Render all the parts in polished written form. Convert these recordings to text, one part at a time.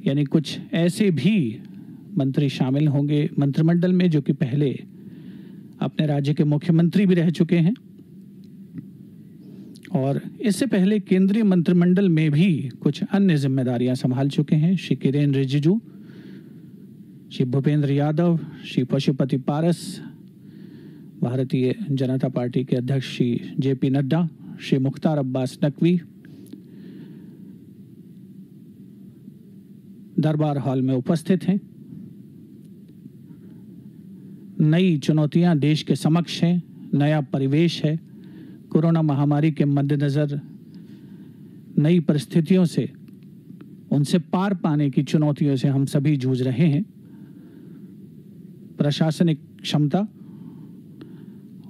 यानी कुछ ऐसे भी मंत्री शामिल होंगे मंत्रिमंडल में जो कि पहले अपने राज्य के मुख्यमंत्री भी रह चुके हैं और इससे पहले केंद्रीय मंत्रिमंडल में भी कुछ अन्य जिम्मेदारियां संभाल चुके हैं। श्री किरेन रिजिजू, श्री भूपेंद्र यादव, श्री पशुपति पारस, भारतीय जनता पार्टी के अध्यक्ष श्री जेपी नड्डा, श्री मुख्तार अब्बास नकवी दरबार हॉल में उपस्थित हैं। नई चुनौतियां देश के समक्ष हैं, नया परिवेश है। कोरोना महामारी के मद्देनजर नई परिस्थितियों से, उनसे पार पाने की चुनौतियों से हम सभी जूझ रहे हैं। प्रशासनिक क्षमता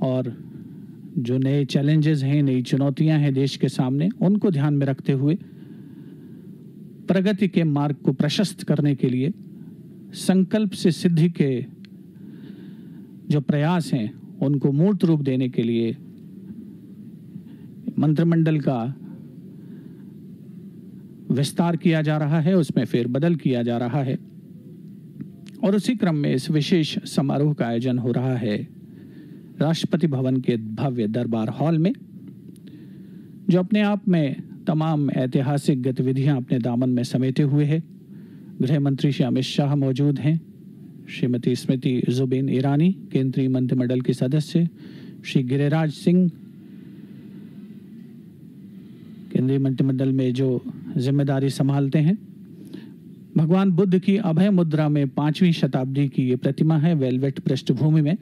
और जो नए चैलेंजेस हैं, नई चुनौतियां हैं देश के सामने, उनको ध्यान में रखते हुए प्रगति के मार्ग को प्रशस्त करने के लिए संकल्प से सिद्धि के जो प्रयास हैं उनको मूर्त रूप देने के लिए मंत्रिमंडल का विस्तार किया जा रहा है, उसमें फेरबदल किया जा रहा है और उसी क्रम में इस विशेष समारोह का आयोजन हो रहा है राष्ट्रपति भवन के भव्य दरबार हॉल में, जो अपने आप में तमाम ऐतिहासिक गतिविधियां अपने दामन में समेटे हुए है। गृह मंत्री श्री अमित शाह मौजूद हैं, श्रीमती स्मृति जुबिन ईरानी केंद्रीय मंत्रिमंडल की सदस्य, श्री गिरिराज सिंह केंद्रीय मंत्रिमंडल में जो जिम्मेदारी संभालते हैं। भगवान बुद्ध की अभय मुद्रा में 5वीं शताब्दी की ये प्रतिमा है वेलवेट पृष्ठभूमि में,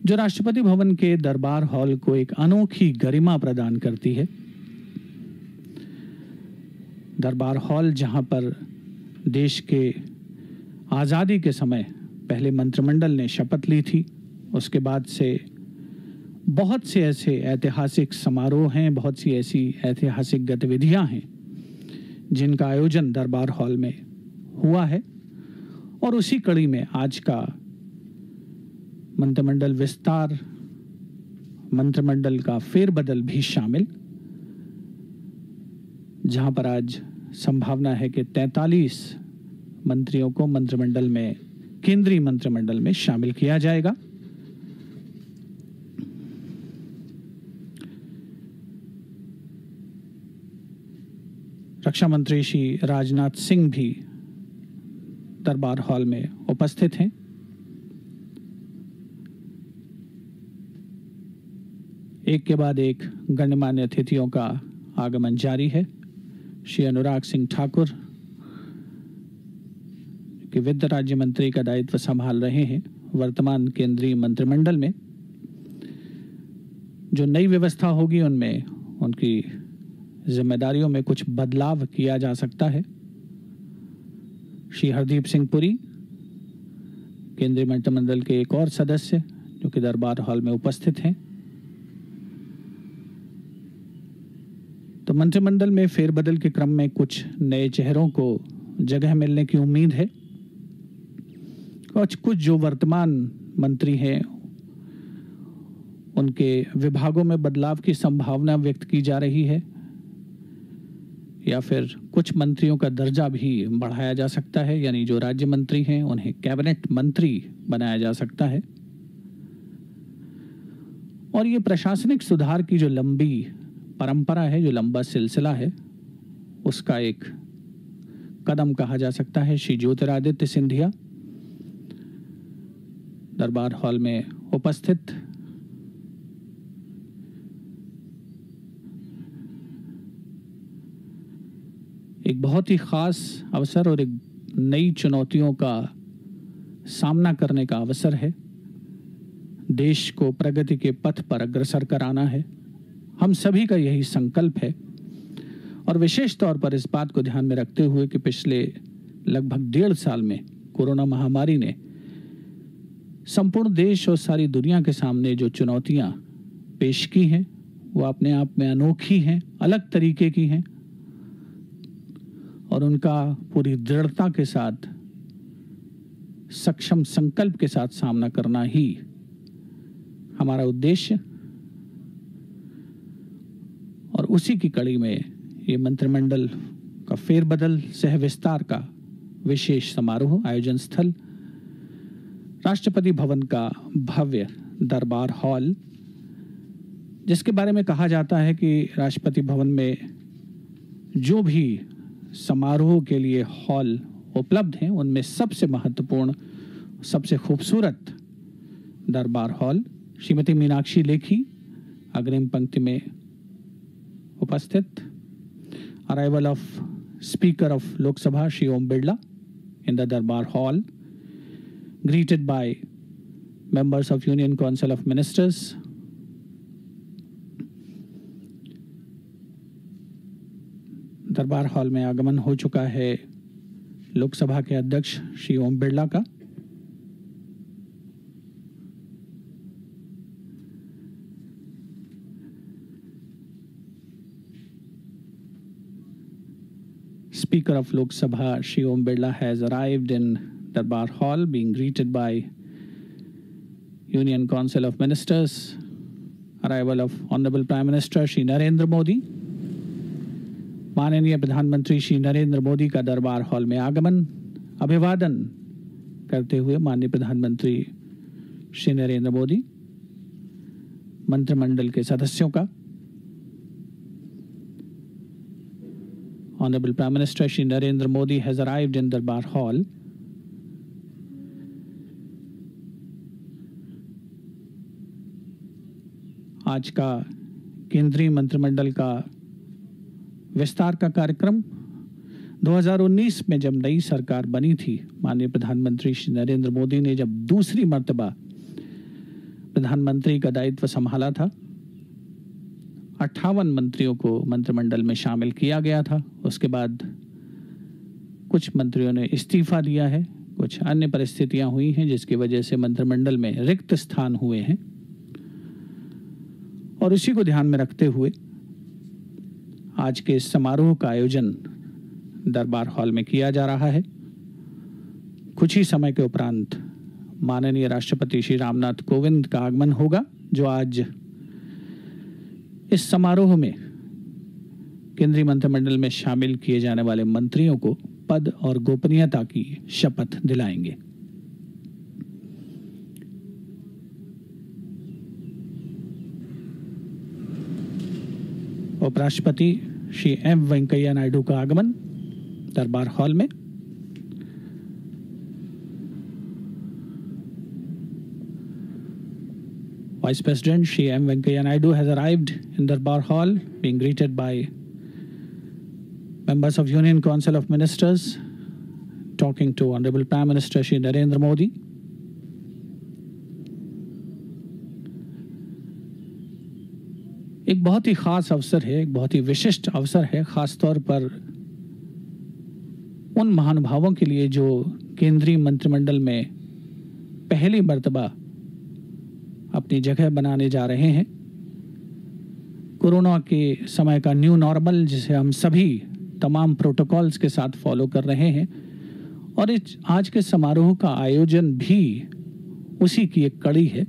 जो राष्ट्रपति भवन के दरबार हॉल को एक अनोखी गरिमा प्रदान करती है। दरबार हॉल जहां पर देश के आज़ादी के समय पहले मंत्रिमंडल ने शपथ ली थी, उसके बाद से बहुत से ऐसे ऐतिहासिक समारोह हैं, बहुत सी ऐसी ऐतिहासिक गतिविधियां हैं जिनका आयोजन दरबार हॉल में हुआ है और उसी कड़ी में आज का मंत्रिमंडल विस्तार, मंत्रिमंडल का फेरबदल भी शामिल, जहां पर आज संभावना है कि 43 मंत्रियों को मंत्रिमंडल में, केंद्रीय मंत्रिमंडल में शामिल किया जाएगा। रक्षा मंत्री श्री राजनाथ सिंह भी दरबार हॉल में उपस्थित हैं। एक के बाद एक गणमान्य अतिथियों का आगमन जारी है। श्री अनुराग सिंह ठाकुर कि वित्त राज्य मंत्री का दायित्व संभाल रहे हैं। वर्तमान केंद्रीय मंत्रिमंडल में जो नई व्यवस्था होगी उनमें उनकी जिम्मेदारियों में कुछ बदलाव किया जा सकता है। श्री हरदीप सिंह पुरी केंद्रीय मंत्रिमंडल के एक और सदस्य जो कि दरबार हॉल में उपस्थित हैं। तो मंत्रिमंडल में फेरबदल के क्रम में कुछ नए चेहरों को जगह मिलने की उम्मीद है और कुछ जो वर्तमान मंत्री हैं उनके विभागों में बदलाव की संभावना व्यक्त की जा रही है या फिर कुछ मंत्रियों का दर्जा भी बढ़ाया जा सकता है, यानी जो राज्य मंत्री हैं उन्हें कैबिनेट मंत्री बनाया जा सकता है। और ये प्रशासनिक सुधार की जो लंबी परंपरा है, जो लंबा सिलसिला है, उसका एक कदम कहा जा सकता है। श्री ज्योतिरादित्य सिंधिया दरबार हॉल में उपस्थित एक बहुत ही खास अवसर और एक नई चुनौतियों का सामना करने का अवसर है। देश को प्रगति के पथ पर अग्रसर कराना है, हम सभी का यही संकल्प है। और विशेष तौर पर इस बात को ध्यान में रखते हुए कि पिछले लगभग 1.5 साल में कोरोना महामारी ने संपूर्ण देश और सारी दुनिया के सामने जो चुनौतियां पेश की हैं वो अपने आप में अनोखी हैं, अलग तरीके की हैं और उनका पूरी दृढ़ता के साथ, सक्षम संकल्प के साथ सामना करना ही हमारा उद्देश्य। और उसी की कड़ी में ये मंत्रिमंडल का फेरबदल सह विस्तार का विशेष समारोह। आयोजन स्थल राष्ट्रपति भवन का भव्य दरबार हॉल, जिसके बारे में कहा जाता है कि राष्ट्रपति भवन में जो भी समारोह के लिए हॉल उपलब्ध हैं उनमें सबसे महत्वपूर्ण, सबसे खूबसूरत दरबार हॉल। श्रीमती मीनाक्षी लेखी अग्रिम पंक्ति में उपस्थित। Arrival of speaker of Lok Sabha Shri Om Birla in the Darbar hall, greeted by members of Union Council of Ministers, Darbar hall में आगमन हो चुका है लोकसभा के अध्यक्ष श्री ओम बिरला का। Speaker of Lok Sabha Shri Om Birla has arrived in Darbar Hall, being greeted by Union Council of Ministers. Arrival of Honorable Prime Minister Shri Narendra Modi. माननीय प्रधानमंत्री श्री नरेंद्र मोदी का दरबार हॉल में आगमन। अभिवादन करते हुए माननीय प्रधानमंत्री श्री नरेंद्र मोदी मंत्रिमंडल के सदस्यों का। Honorable Prime Minister Shri Narendra Modi has arrived in Darbar Hall. आज का केंद्रीय मंत्रिमंडल का विस्तार का कार्यक्रम 2019 में जब नई सरकार बनी थी, माननीय प्रधानमंत्री श्री नरेंद्र मोदी ने जब दूसरी मर्तबा प्रधानमंत्री का दायित्व संभाला था, 58 मंत्रियों को मंत्रिमंडल में शामिल किया गया था। उसके बाद कुछ मंत्रियों ने इस्तीफा दिया है, कुछ अन्य परिस्थितियां हुई हैं जिसकी वजह से मंत्रिमंडल में रिक्त स्थान हुए हैं, और इसी को ध्यान में रखते हुए आज के इस समारोह का आयोजन दरबार हॉल में किया जा रहा है। कुछ ही समय के उपरांत माननीय राष्ट्रपति श्री रामनाथ कोविंद का आगमन होगा, जो आज इस समारोह में केंद्रीय मंत्रिमंडल में शामिल किए जाने वाले मंत्रियों को पद और गोपनीयता की शपथ दिलाएंगे। उपराष्ट्रपति श्री एम वेंकैया नायडू का आगमन दरबार हॉल में। Vice President Shri M. Venkaiah Naidu has arrived in Darbar Hall, being greeted by members of Union Council of Ministers, talking to Honorable Prime Minister Shri Narendra Modi. एक बहुत ही खास अवसर है, एक बहुत ही विशिष्ट अवसर है, खास तौर पर उन महानुभावों के लिए जो केंद्रीय मंत्रिमंडल में पहली मर्तबा अपनी जगह बनाने जा रहे हैं। कोरोना के समय का न्यू नॉर्मल, जिसे हम सभी तमाम प्रोटोकॉल्स के साथ फॉलो कर रहे हैं, और इस आज के समारोह का आयोजन भी उसी की एक कड़ी है।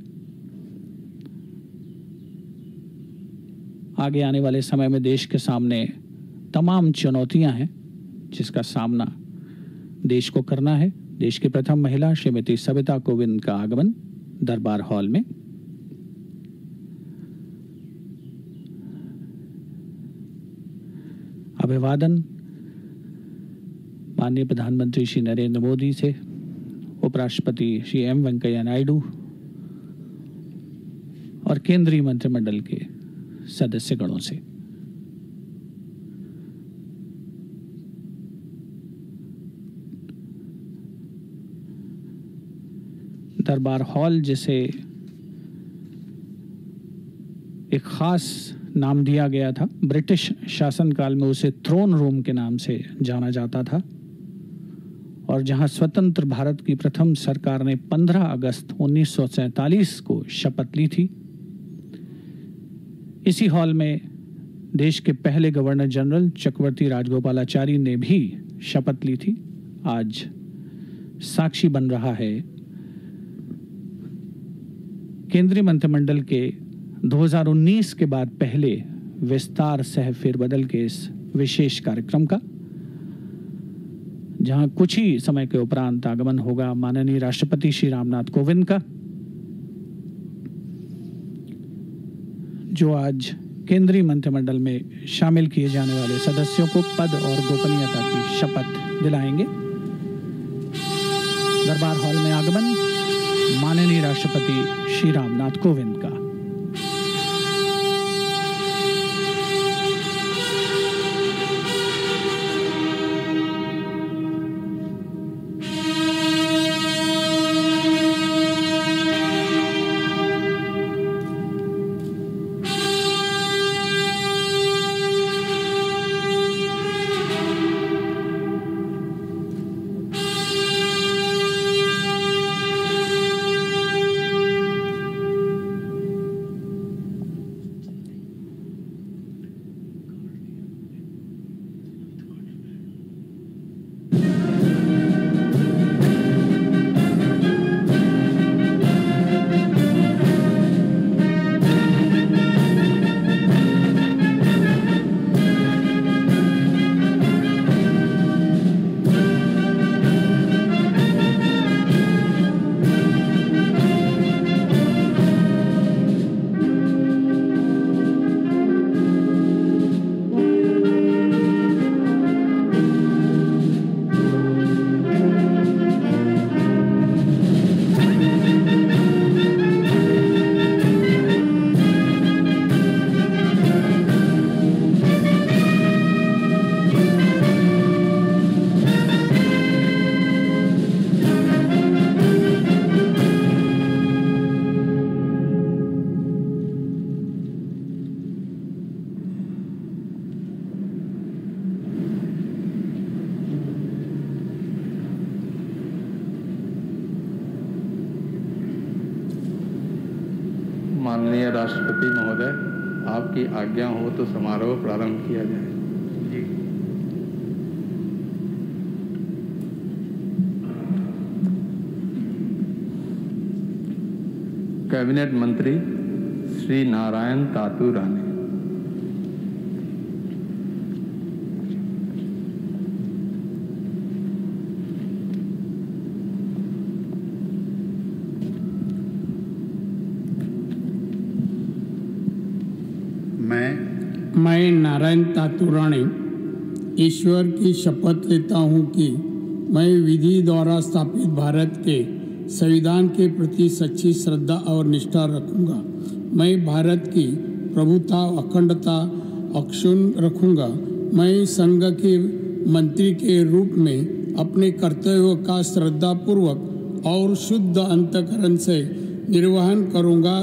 आगे आने वाले समय में देश के सामने तमाम चुनौतियां हैं जिसका सामना देश को करना है। देश की प्रथम महिला श्रीमती सविता कोविंद का आगमन दरबार हॉल में। अभिवादन माननीय प्रधानमंत्री श्री नरेंद्र मोदी से, उपराष्ट्रपति श्री एम वेंकैया नायडू और केंद्रीय मंत्रिमंडल के सदस्यगणों से। दरबार हॉल, जिसे एक खास नाम दिया गया था, ब्रिटिश शासनकाल में उसे थ्रोन रूम के नाम से जाना जाता था, और जहां स्वतंत्र भारत की प्रथम सरकार ने 15 अगस्त 1947 को शपथ ली थी। इसी हॉल में देश के पहले गवर्नर जनरल चक्रवर्ती राजगोपालाचारी ने भी शपथ ली थी। आज साक्षी बन रहा है केंद्रीय मंत्रिमंडल के 2019 के बाद पहले विस्तार सह फेरबदल के इस विशेष कार्यक्रम का। जहां कुछ ही समय के उपरांत आगमन होगा माननीय राष्ट्रपति श्री रामनाथ कोविंद का, जो आज केंद्रीय मंत्रिमंडल में शामिल किए जाने वाले सदस्यों को पद और गोपनीयता की शपथ दिलाएंगे। दरबार हॉल में आगमन माननीय राष्ट्रपति श्री रामनाथ कोविंद का। माननीय राष्ट्रपति महोदय, आपकी आज्ञा हो तो समारोह प्रारंभ किया जाए। जी। कैबिनेट मंत्री श्री नारायण तातू राणे। मैं नारायण तातू राणे ईश्वर की शपथ लेता हूँ कि मैं विधि द्वारा स्थापित भारत के संविधान के प्रति सच्ची श्रद्धा और निष्ठा रखूँगा। मैं भारत की प्रभुता अखंडता अक्षुण्ण रखूँगा। मैं संघ के मंत्री के रूप में अपने कर्तव्यों का श्रद्धापूर्वक और शुद्ध अंतःकरण से निर्वहन करूँगा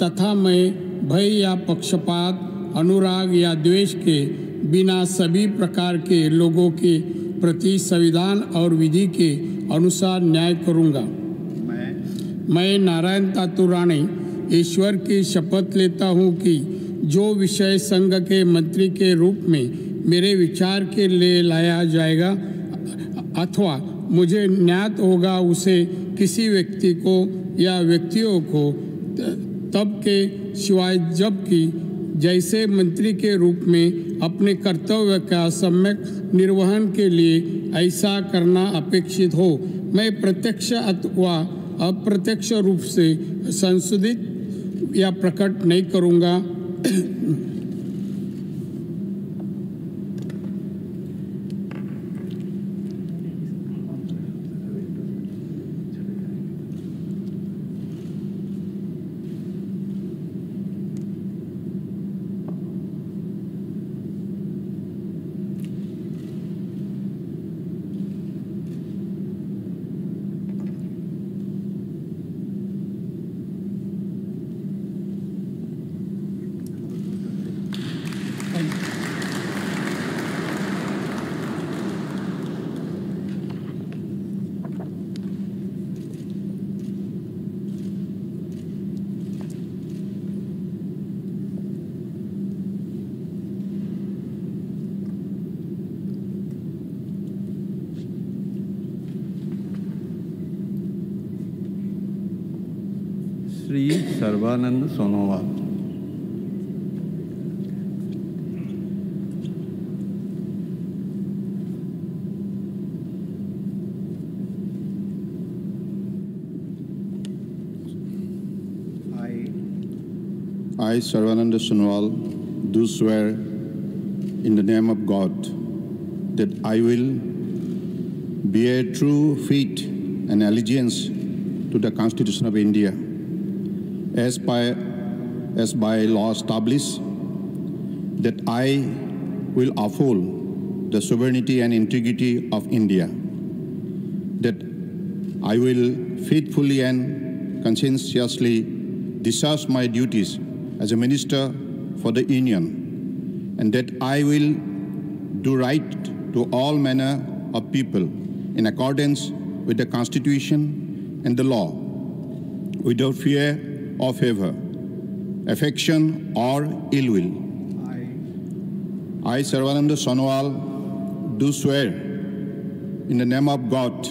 तथा मैं भय या पक्षपात, अनुराग या द्वेष के बिना सभी प्रकार के लोगों के प्रति संविधान और विधि के अनुसार न्याय करूंगा। मैं नारायण तातू राणे ईश्वर की शपथ लेता हूं कि जो विषय संघ के मंत्री के रूप में मेरे विचार के लिए लाया जाएगा अथवा मुझे ज्ञात होगा, उसे किसी व्यक्ति को या व्यक्तियों को तब के सिवाय जबकि जैसे मंत्री के रूप में अपने कर्तव्य का सम्यक निर्वहन के लिए ऐसा करना अपेक्षित हो, मैं प्रत्यक्ष अथवा अप्रत्यक्ष रूप से संशोधित या प्रकट नहीं करूँगा। Shri Sarbananda Sonowal. I, Sarvananda Sonowal, do swear in the name of God that I will bear true faith and allegiance to the Constitution of India as by law established, that I will uphold the sovereignty and integrity of India, that I will faithfully and conscientiously discharge my duties as a minister for the Union, and that I will do right to all manner of people in accordance with the Constitution and the law, without fear or favor, affection or ill will. I, Sarvananda Sonowal, do swear in the name of God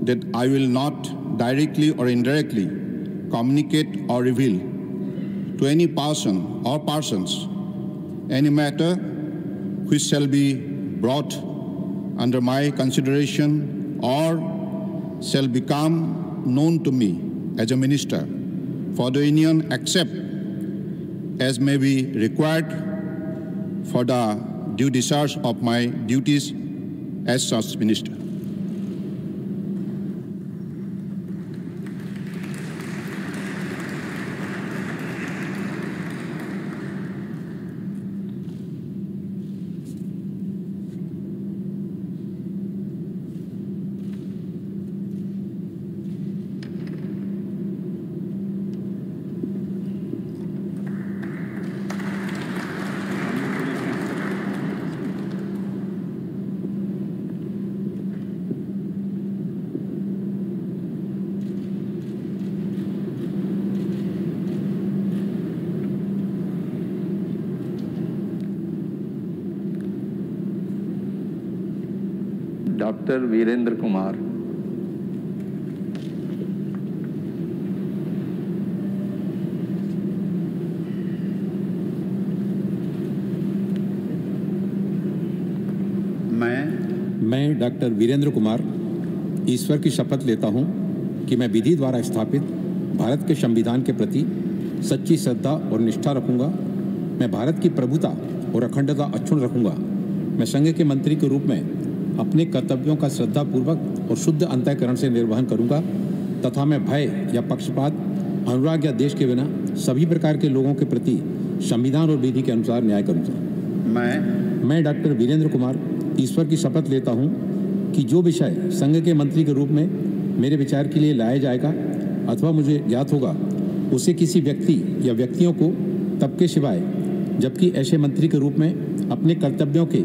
that I will not directly or indirectly communicate or reveal to any person or persons any matter which shall be brought under my consideration or shall become known to me as a minister for the Union, except as may be required for the due discharge of my duties as such minister. Doctor Virendra Kumar. मैं doctor Virendra Kumar ईश्वर की शपथ लेता हूं कि मैं विधि द्वारा स्थापित भारत के संविधान के प्रति सच्ची श्रद्धा और निष्ठा रखूंगा। मैं भारत की प्रभुता और अखंडता अक्षुण्ण रखूंगा। मैं संघ के मंत्री के रूप में अपने कर्तव्यों का श्रद्धापूर्वक और शुद्ध अंतःकरण से निर्वहन करूंगा तथा मैं भय या पक्षपात, अनुराग या देश के बिना सभी प्रकार के लोगों के प्रति संविधान और विधि के अनुसार न्याय करूंगा। मैं डॉक्टर वीरेंद्र कुमार ईश्वर की शपथ लेता हूं कि जो विषय संघ के मंत्री के रूप में मेरे विचार के लिए लाया जाएगा अथवा मुझे ज्ञात होगा, उसे किसी व्यक्ति या व्यक्तियों को तब के सिवाय जबकि ऐसे मंत्री के रूप में अपने कर्तव्यों के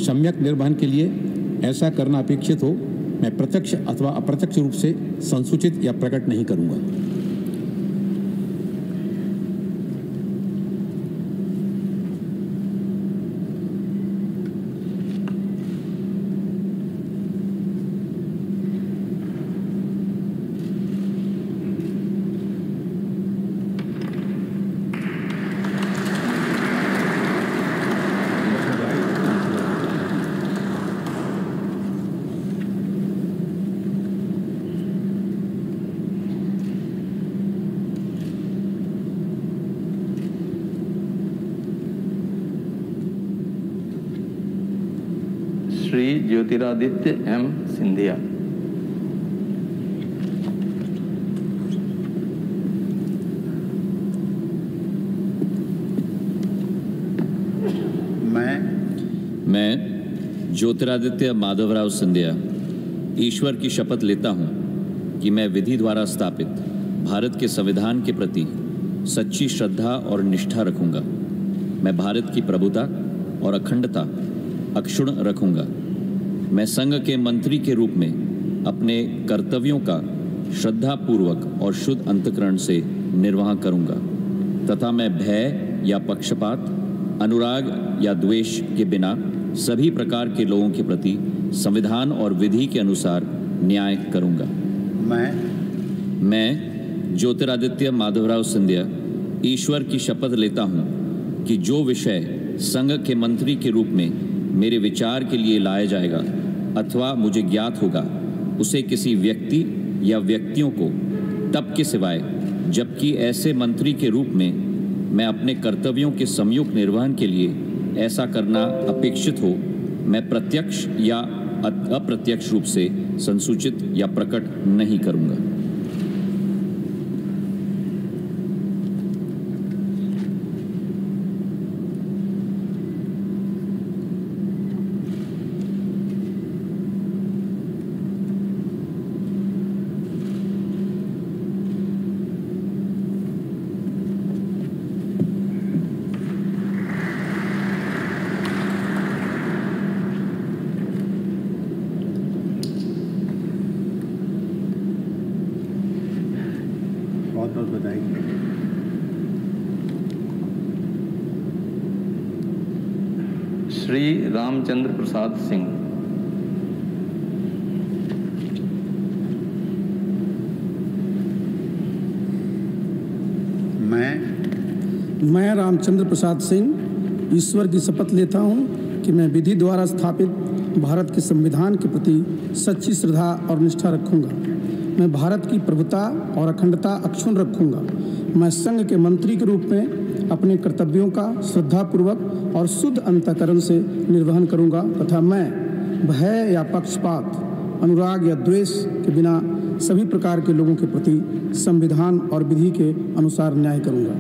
सम्यक निर्वहन के लिए ऐसा करना अपेक्षित हो, मैं प्रत्यक्ष अथवा अप्रत्यक्ष रूप से संसूचित या प्रकट नहीं करूंगा। श्री ज्योतिरादित्य एम सिंधिया। मैं ज्योतिरादित्य माधवराव सिंधिया ईश्वर की शपथ लेता हूं कि मैं विधि द्वारा स्थापित भारत के संविधान के प्रति सच्ची श्रद्धा और निष्ठा रखूंगा। मैं भारत की प्रभुता और अखंडता अक्षुण्ण रखूंगा। मैं संघ के मंत्री के रूप में अपने कर्तव्यों का श्रद्धापूर्वक और शुद्ध अंतःकरण से निर्वाह करूंगा तथा मैं भय या पक्षपात, अनुराग या द्वेष के बिना सभी प्रकार के लोगों के प्रति संविधान और विधि के अनुसार न्याय करूंगा। मैं ज्योतिरादित्य माधवराव सिंधिया ईश्वर की शपथ लेता हूं कि जो विषय संघ के मंत्री के रूप में मेरे विचार के लिए लाया जाएगा अथवा मुझे ज्ञात होगा, उसे किसी व्यक्ति या व्यक्तियों को तब के सिवाय जबकि ऐसे मंत्री के रूप में मैं अपने कर्तव्यों के सम्यक निर्वहन के लिए ऐसा करना अपेक्षित हो, मैं प्रत्यक्ष या अप्रत्यक्ष रूप से संसूचित या प्रकट नहीं करूँगा। बहुत बहुत बधाई। श्री रामचंद्र प्रसाद सिंह। मैं रामचंद्र प्रसाद सिंह ईश्वर की शपथ लेता हूँ कि मैं विधि द्वारा स्थापित भारत के संविधान के प्रति सच्ची श्रद्धा और निष्ठा रखूँगा। मैं भारत की प्रभुता और अखंडता अक्षुण्ण रखूँगा। मैं संघ के मंत्री के रूप में अपने कर्तव्यों का श्रद्धापूर्वक और शुद्ध अंतःकरण से निर्वहन करूँगा तथा मैं भय या पक्षपात, अनुराग या द्वेष के बिना सभी प्रकार के लोगों के प्रति संविधान और विधि के अनुसार न्याय करूँगा।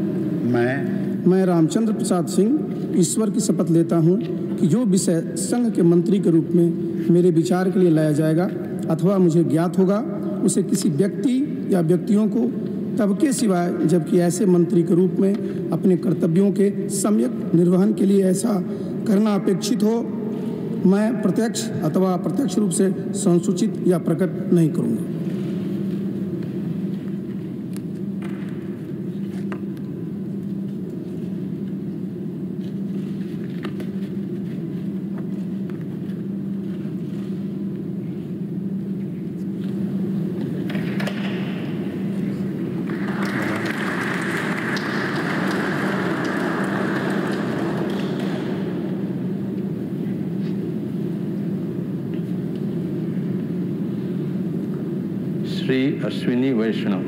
मैं रामचंद्र प्रसाद सिंह ईश्वर की शपथ लेता हूँ कि जो विषय संघ के मंत्री के रूप में मेरे विचार के लिए लाया जाएगा अथवा मुझे ज्ञात होगा, उसे किसी व्यक्ति या व्यक्तियों को तब के सिवाय जबकि ऐसे मंत्री के रूप में अपने कर्तव्यों के सम्यक निर्वहन के लिए ऐसा करना अपेक्षित हो, मैं प्रत्यक्ष अथवा अप्रत्यक्ष रूप से संसूचित या प्रकट नहीं करूँगा। श्री अश्विनी वैष्णव।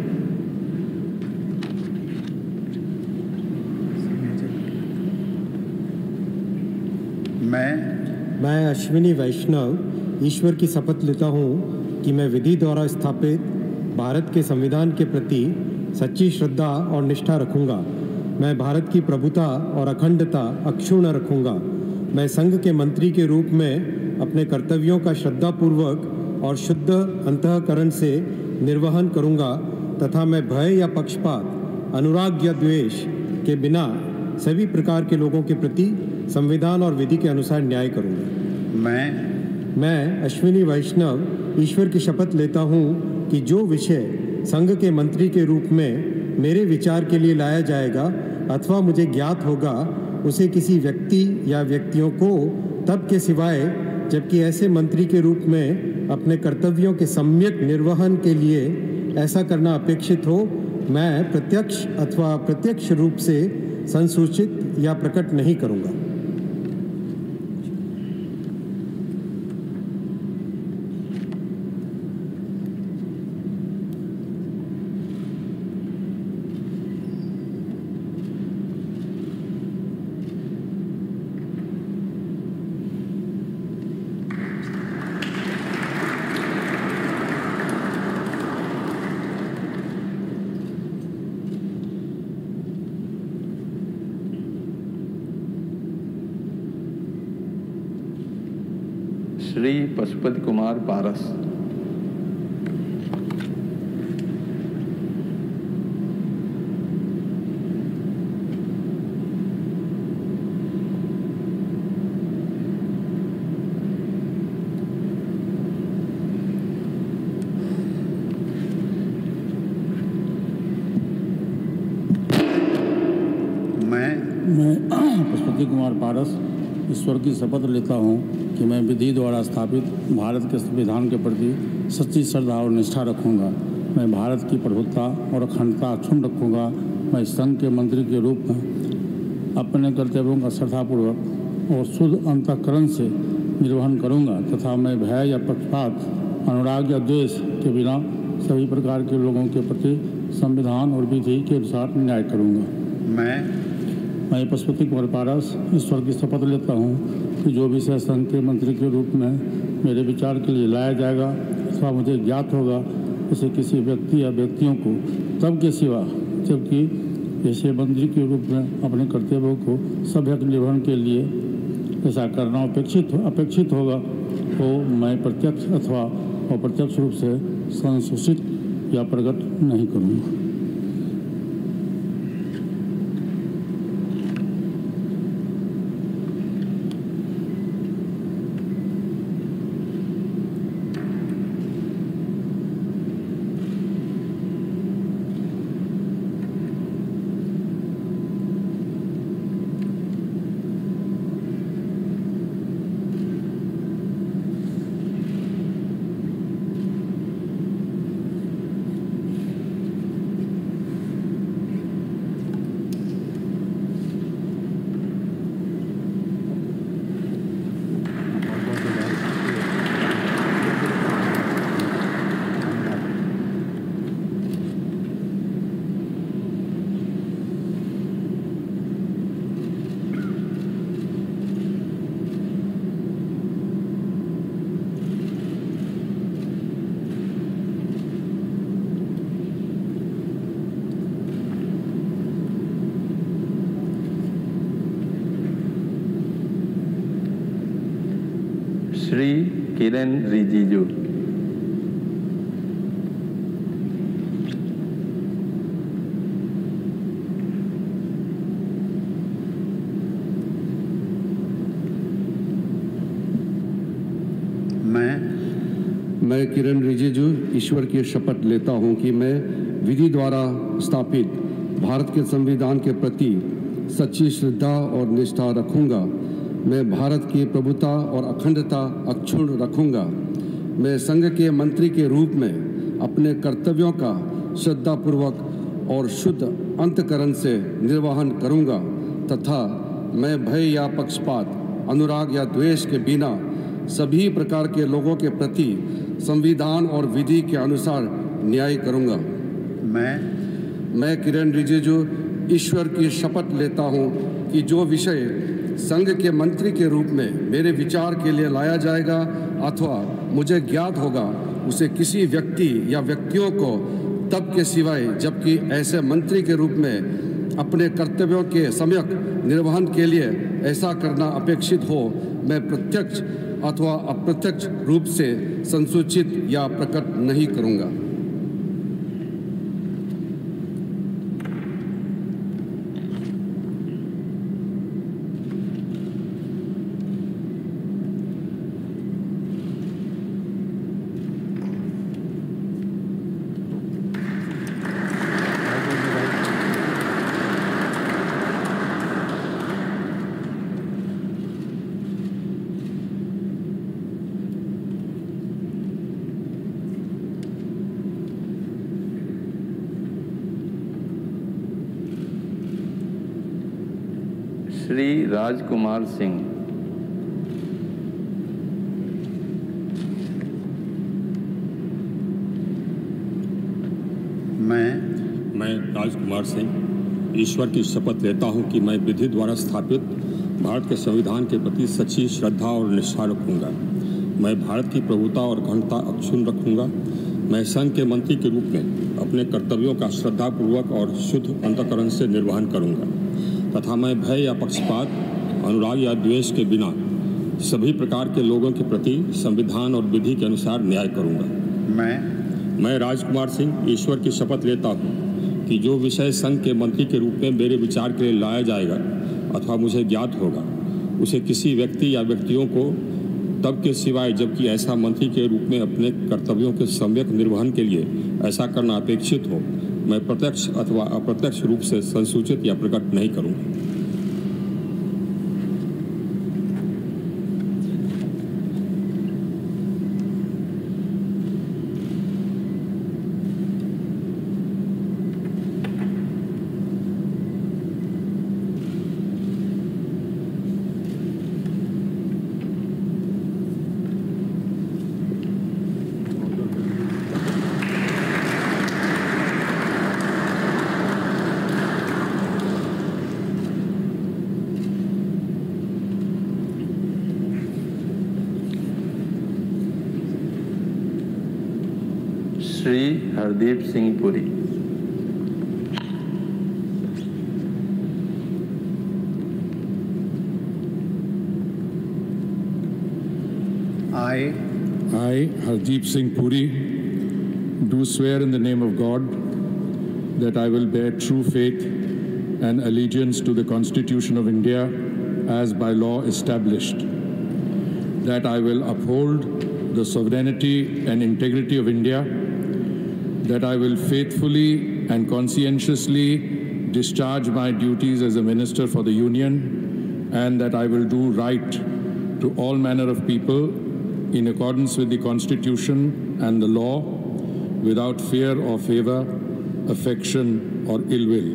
मैं अश्विनी वैष्णव ईश्वर की शपथ लेता हूँ कि मैं विधि द्वारा स्थापित भारत के संविधान के प्रति सच्ची श्रद्धा और निष्ठा रखूँगा। मैं भारत की प्रभुता और अखंडता अक्षुण्ण रखूँगा। मैं संघ के मंत्री के रूप में अपने कर्तव्यों का श्रद्धापूर्वक और शुद्ध अंतःकरण से निर्वहन करूँगा तथा मैं भय या पक्षपात, अनुराग या द्वेष के बिना सभी प्रकार के लोगों के प्रति संविधान और विधि के अनुसार न्याय करूँगा। मैं अश्विनी वैष्णव ईश्वर की शपथ लेता हूँ कि जो विषय संघ के मंत्री के रूप में मेरे विचार के लिए लाया जाएगा अथवा मुझे ज्ञात होगा, उसे किसी व्यक्ति या व्यक्तियों को तब के सिवाय जबकि ऐसे मंत्री के रूप में अपने कर्तव्यों के सम्यक निर्वहन के लिए ऐसा करना अपेक्षित हो, मैं प्रत्यक्ष अथवा अप्रत्यक्ष रूप से संसूचित या प्रकट नहीं करूँगा। श्री पशुपति कुमार पारस। मैं पशुपति कुमार पारस ईश्वर की शपथ लेता हूँ कि मैं विधि द्वारा स्थापित भारत के संविधान के प्रति सच्ची श्रद्धा और निष्ठा रखूँगा। मैं भारत की प्रभुता और अखंडता अक्षुण्ण रखूँगा। मैं संघ के मंत्री के रूप में अपने कर्तव्यों का श्रद्धापूर्वक और शुद्ध अंतःकरण से निर्वहन करूँगा तथा मैं भय या पक्षपात, अनुराग या द्वेष के बिना सभी प्रकार के लोगों के प्रति संविधान और विधि के अनुसार न्याय करूँगा। मैं पशुपति कुमार पारस ईश्वर की शपथ लेता हूँ कि जो विषय संघ के मंत्री के रूप में मेरे विचार के लिए लाया जाएगा अथवा मुझे ज्ञात होगा उसे किसी व्यक्ति या व्यक्तियों को तब के सिवा जबकि ऐसे मंत्री के रूप में अपने कर्तव्यों को सभ्य निर्वहन के लिए ऐसा करना अपेक्षित होगा तो मैं प्रत्यक्ष अथवा अप्रत्यक्ष रूप से संसूचित या प्रकट नहीं करूँगा। श्री किरण रिजिजू। मैं किरण रिजिजू ईश्वर की शपथ लेता हूं कि मैं विधि द्वारा स्थापित भारत के संविधान के प्रति सच्ची श्रद्धा और निष्ठा रखूंगा। मैं भारत की प्रभुता और अखंडता अक्षुण्ण रखूंगा। मैं संघ के मंत्री के रूप में अपने कर्तव्यों का श्रद्धापूर्वक और शुद्ध अंतःकरण से निर्वहन करूंगा तथा मैं भय या पक्षपात, अनुराग या द्वेष के बिना सभी प्रकार के लोगों के प्रति संविधान और विधि के अनुसार न्याय करूंगा। मैं किरण रिजिजू ईश्वर की शपथ लेता हूं कि जो विषय संघ के मंत्री के रूप में मेरे विचार के लिए लाया जाएगा अथवा मुझे ज्ञात होगा उसे किसी व्यक्ति या व्यक्तियों को तब के सिवाय जबकि ऐसे मंत्री के रूप में अपने कर्तव्यों के सम्यक निर्वहन के लिए ऐसा करना अपेक्षित हो मैं प्रत्यक्ष अथवा अप्रत्यक्ष रूप से संसूचित या प्रकट नहीं करूंगा। श्री राजकुमार सिंह। मैं राजकुमार सिंह ईश्वर की शपथ लेता हूं कि मैं विधि द्वारा स्थापित भारत के संविधान के प्रति सच्ची श्रद्धा और निष्ठा रखूंगा। मैं भारत की प्रभुता और अखंडता अक्षुण्ण रखूंगा। मैं संघ के मंत्री के रूप में अपने कर्तव्यों का श्रद्धापूर्वक और शुद्ध अंतःकरण से निर्वहन करूंगा तथा मैं भय या पक्षपात, अनुराग या द्वेष के बिना सभी प्रकार के लोगों के प्रति संविधान और विधि के अनुसार न्याय करूंगा। मैं राजकुमार सिंह ईश्वर की शपथ लेता हूं कि जो विषय संघ के मंत्री के रूप में मेरे विचार के लिए लाया जाएगा अथवा मुझे ज्ञात होगा उसे किसी व्यक्ति या व्यक्तियों को तब के सिवाय जबकि ऐसा मंत्री के रूप में अपने कर्तव्यों के सम्यक निर्वहन के लिए ऐसा करना अपेक्षित हो मैं प्रत्यक्ष अथवा अप्रत्यक्ष रूप से संसूचित या प्रकट नहीं करूंगा। Shri Hardeep Singh Puri. I, Hardeep Singh Puri, do swear in the name of God that I will bear true faith and allegiance to the Constitution of India as by law established, that I will uphold the sovereignty and integrity of India, that I will faithfully and conscientiously discharge my duties as a Minister for the Union, and that I will do right to all manner of people in accordance with the Constitution and the law, without fear or favor, affection or ill will.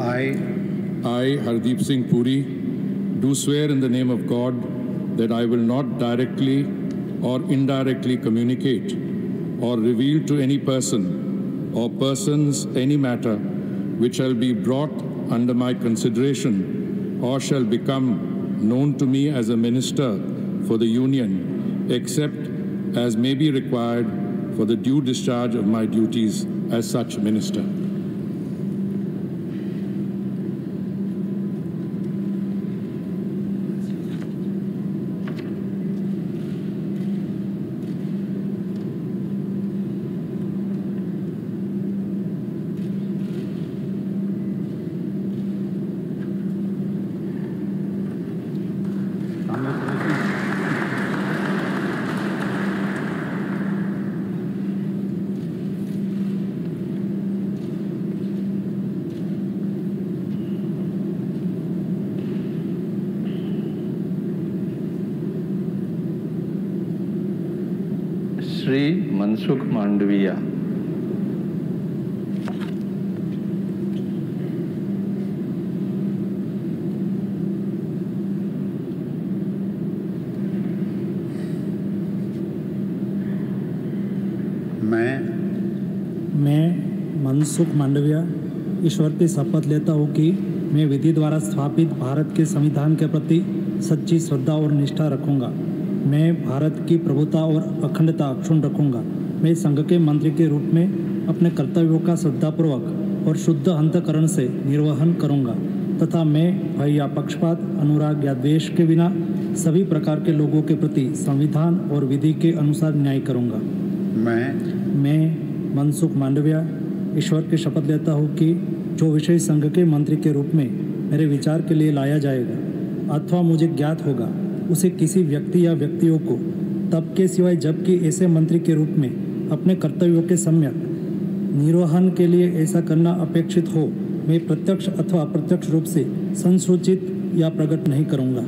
I, Hardeep Singh Puri, do swear in the name of God that I will not directly or indirectly communicate or reveal to any person or persons any matter which shall be brought under my consideration or shall become known to me as a Minister for the Union, except as may be required for the due discharge of my duties as such Minister. Shri Mansukh Mandaviya. मैं मनसुख मांडविया ईश्वर की शपथ लेता हूँ कि मैं विधि द्वारा स्थापित भारत के संविधान के प्रति सच्ची श्रद्धा और निष्ठा रखूँगा। मैं भारत की प्रभुता और अखंडता अक्षुण्ण रखूँगा। मैं संघ के मंत्री के रूप में अपने कर्तव्यों का श्रद्धापूर्वक और शुद्ध अंतःकरण से निर्वहन करूँगा तथा मैं भय या पक्षपात, अनुराग या द्वेष के बिना सभी प्रकार के लोगों के प्रति संविधान और विधि के अनुसार न्याय करूँगा। मैं मनसुख मांडविया ईश्वर की शपथ लेता हूँ कि जो विषय संघ के मंत्री के रूप में मेरे विचार के लिए लाया जाएगा अथवा मुझे ज्ञात होगा उसे किसी व्यक्ति या व्यक्तियों को तब के सिवाय जबकि ऐसे मंत्री के रूप में अपने कर्तव्यों के सम्यक निर्वहन के लिए ऐसा करना अपेक्षित हो मैं प्रत्यक्ष अथवा अप्रत्यक्ष रूप से संसूचित या प्रकट नहीं करूँगा।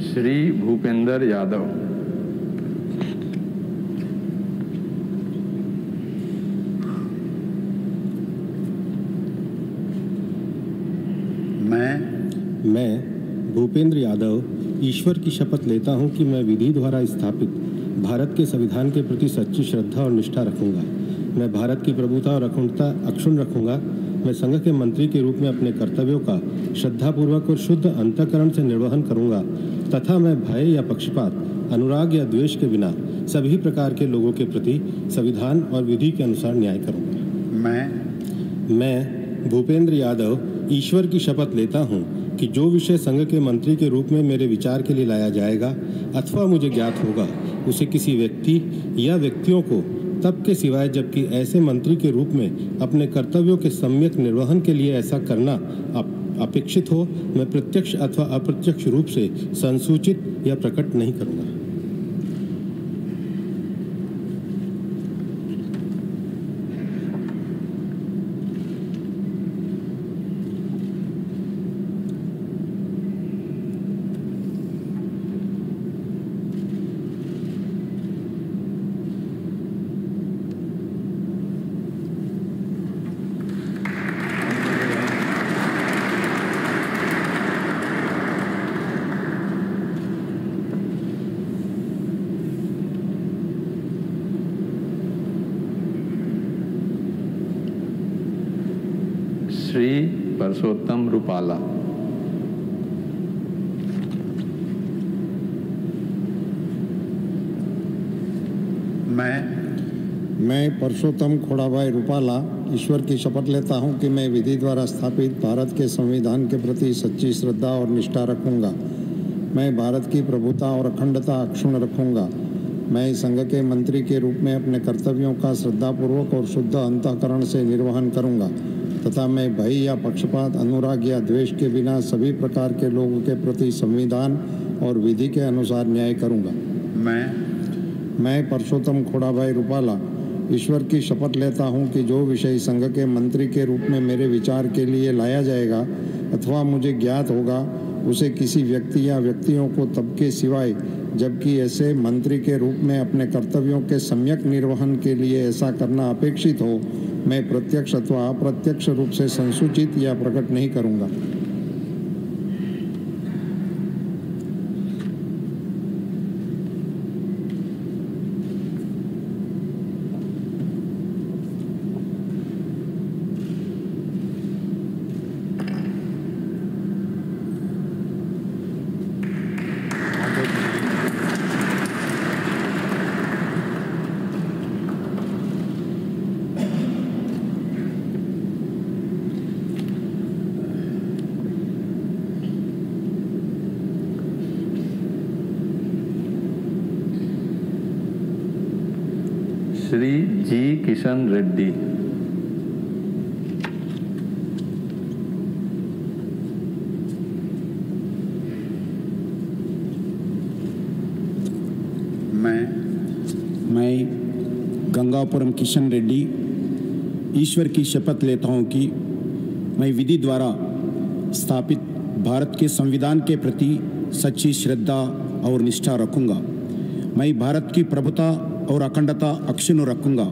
श्री भूपेंद्र यादव। मैं भूपेंद्र यादव ईश्वर की शपथ लेता हूं कि मैं विधि द्वारा स्थापित भारत के संविधान के प्रति सच्ची श्रद्धा और निष्ठा रखूंगा। मैं भारत की प्रभुता और अखंडता अक्षुण्ण रखूंगा। मैं संघ के मंत्री के रूप में अपने कर्तव्यों का श्रद्धापूर्वक और शुद्ध अंतःकरण से निर्वहन करूंगा तथा मैं भय या पक्षपात, अनुराग या द्वेष के बिना सभी प्रकार के लोगों के प्रति संविधान और विधि के अनुसार न्याय करूंगा। मैं भूपेंद्र यादव ईश्वर की शपथ लेता हूं कि जो विषय संघ के मंत्री के रूप में मेरे विचार के लिए लाया जाएगा अथवा मुझे ज्ञात होगा उसे किसी व्यक्ति या व्यक्तियों को तब के सिवाय जबकि ऐसे मंत्री के रूप में अपने कर्तव्यों के सम्यक निर्वहन के लिए ऐसा करना अपेक्षित हो मैं प्रत्यक्ष अथवा अप्रत्यक्ष रूप से संसूचित या प्रकट नहीं करूँगा। परसोत्तम रूपाला। मैं परसोत्तम खोड़ाभाई रूपाला ईश्वर की शपथ लेता हूं कि मैं विधि द्वारा स्थापित भारत के संविधान के प्रति सच्ची श्रद्धा और निष्ठा रखूंगा। मैं भारत की प्रभुता और अखंडता अक्षुण्ण रखूंगा। मैं संघ के मंत्री के रूप में अपने कर्तव्यों का श्रद्धापूर्वक और शुद्ध अंतःकरण से निर्वहन करूंगा तथा मैं भय या पक्षपात, अनुराग या द्वेष के बिना सभी प्रकार के लोगों के प्रति संविधान और विधि के अनुसार न्याय करूंगा। मैं परसोत्तम खोड़ाभाई रूपाला ईश्वर की शपथ लेता हूं कि जो विषय संघ के मंत्री के रूप में मेरे विचार के लिए लाया जाएगा अथवा मुझे ज्ञात होगा उसे किसी व्यक्ति या व्यक्तियों को तब के सिवाय जबकि ऐसे मंत्री के रूप में अपने कर्तव्यों के सम्यक निर्वहन के लिए ऐसा करना अपेक्षित हो मैं प्रत्यक्ष अथवा अप्रत्यक्ष रूप से संसूचित या प्रकट नहीं करूंगा। श्री जी किशन रेड्डी। मैं गंगापुरम किशन रेड्डी ईश्वर की शपथ लेता हूं कि मैं विधि द्वारा स्थापित भारत के संविधान के प्रति सच्ची श्रद्धा और निष्ठा रखूंगा। मैं भारत की प्रभुता और अखंडता अक्षुण्ण रखूंगा।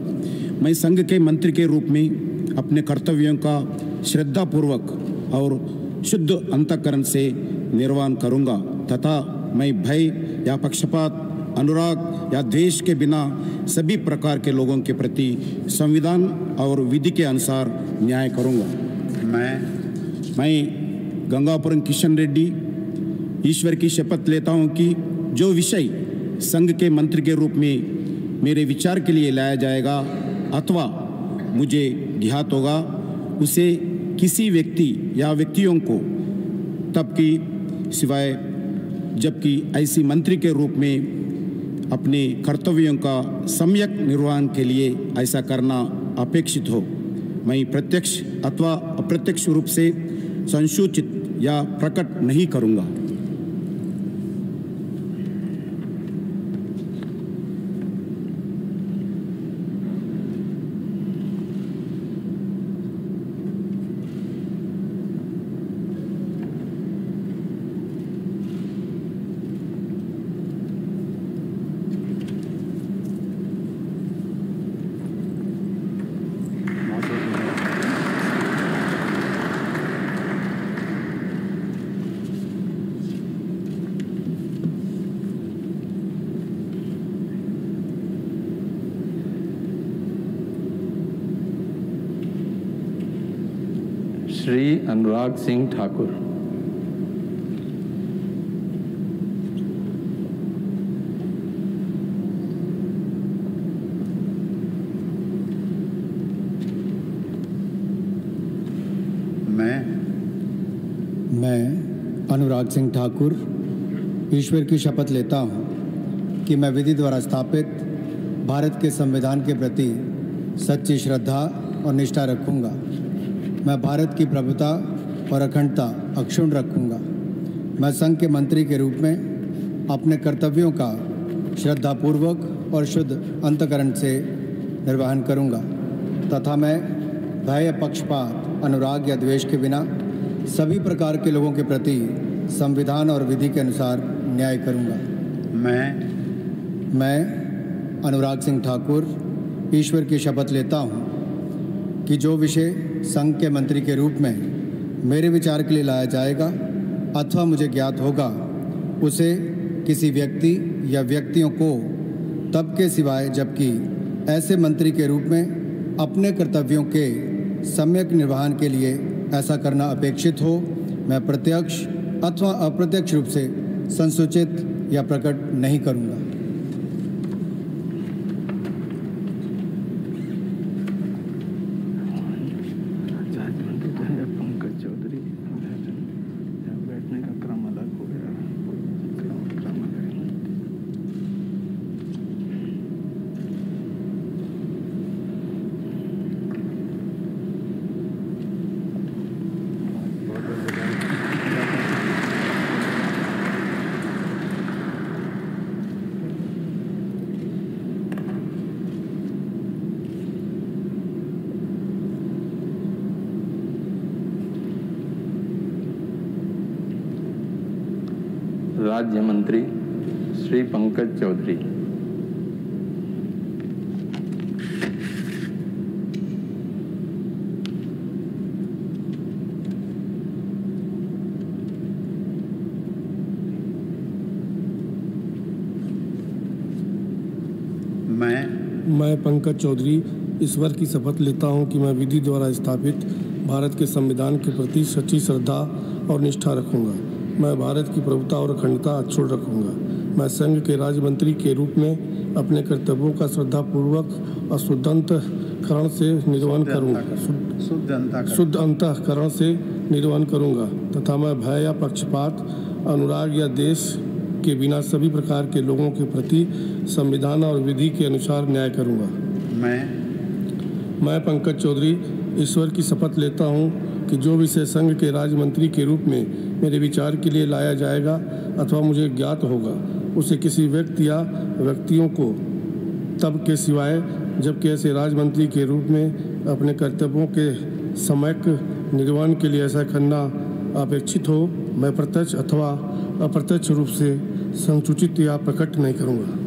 मैं संघ के मंत्री के रूप में अपने कर्तव्यों का श्रद्धापूर्वक और शुद्ध अंतःकरण से निर्वहन करूंगा तथा मैं भय या पक्षपात, अनुराग या द्वेष के बिना सभी प्रकार के लोगों के प्रति संविधान और विधि के अनुसार न्याय करूंगा। मैं गंगापुरम किशन रेड्डी ईश्वर की शपथ लेता हूं कि जो विषय संघ के मंत्री के रूप में मेरे विचार के लिए लाया जाएगा अथवा मुझे ज्ञात होगा उसे किसी व्यक्ति या व्यक्तियों को तब की सिवाय जबकि ऐसी मंत्री के रूप में अपने कर्तव्यों का सम्यक निर्वहन के लिए ऐसा करना अपेक्षित हो मैं प्रत्यक्ष अथवा अप्रत्यक्ष रूप से संसूचित या प्रकट नहीं करूंगा। श्री अनुराग सिंह ठाकुर। मैं अनुराग सिंह ठाकुर ईश्वर की शपथ लेता हूँ कि मैं विधि द्वारा स्थापित भारत के संविधान के प्रति सच्ची श्रद्धा और निष्ठा रखूँगा। मैं भारत की प्रभुता और अखंडता अक्षुण्ण रखूँगा। मैं संघ के मंत्री के रूप में अपने कर्तव्यों का श्रद्धापूर्वक और शुद्ध अंतःकरण से निर्वहन करूँगा तथा मैं भय, पक्षपात, अनुराग या द्वेष के बिना सभी प्रकार के लोगों के प्रति संविधान और विधि के अनुसार न्याय करूँगा। मैं अनुराग सिंह ठाकुर ईश्वर की शपथ लेता हूँ कि जो विषय संघ के मंत्री के रूप में मेरे विचार के लिए लाया जाएगा अथवा मुझे ज्ञात होगा उसे किसी व्यक्ति या व्यक्तियों को तब के सिवाय जबकि ऐसे मंत्री के रूप में अपने कर्तव्यों के सम्यक निर्वहन के लिए ऐसा करना अपेक्षित हो, मैं प्रत्यक्ष अथवा अप्रत्यक्ष रूप से संसूचित या प्रकट नहीं करूँगा। राज्य मंत्री श्री पंकज चौधरी। मैं पंकज चौधरी ईश्वर की शपथ लेता हूं कि मैं विधि द्वारा स्थापित भारत के संविधान के प्रति सच्ची श्रद्धा और निष्ठा रखूंगा। मैं भारत की प्रभुता और अखंडता अक्षुण्ण रखूंगा। मैं संघ के राज्य मंत्री के रूप में अपने कर्तव्यों का श्रद्धापूर्वक और शुद्ध अंतःकरण से निर्वहन करूंगा तथा मैं भय या पक्षपात, अनुराग या देश के बिना सभी प्रकार के लोगों के प्रति संविधान और विधि के अनुसार न्याय करूंगा। मैं पंकज चौधरी ईश्वर की शपथ लेता हूं कि जो विषय संघ के राज्य मंत्री के रूप में मेरे विचार के लिए लाया जाएगा अथवा मुझे ज्ञात होगा, उसे किसी व्यक्ति या व्यक्तियों को तब के सिवाय जबकि ऐसे राज्य मंत्री के रूप में अपने कर्तव्यों के सम्यक निर्वहन के लिए ऐसा करना अपेक्षित हो, मैं प्रत्यक्ष अथवा अप्रत्यक्ष रूप से संसूचित या प्रकट नहीं करूँगा।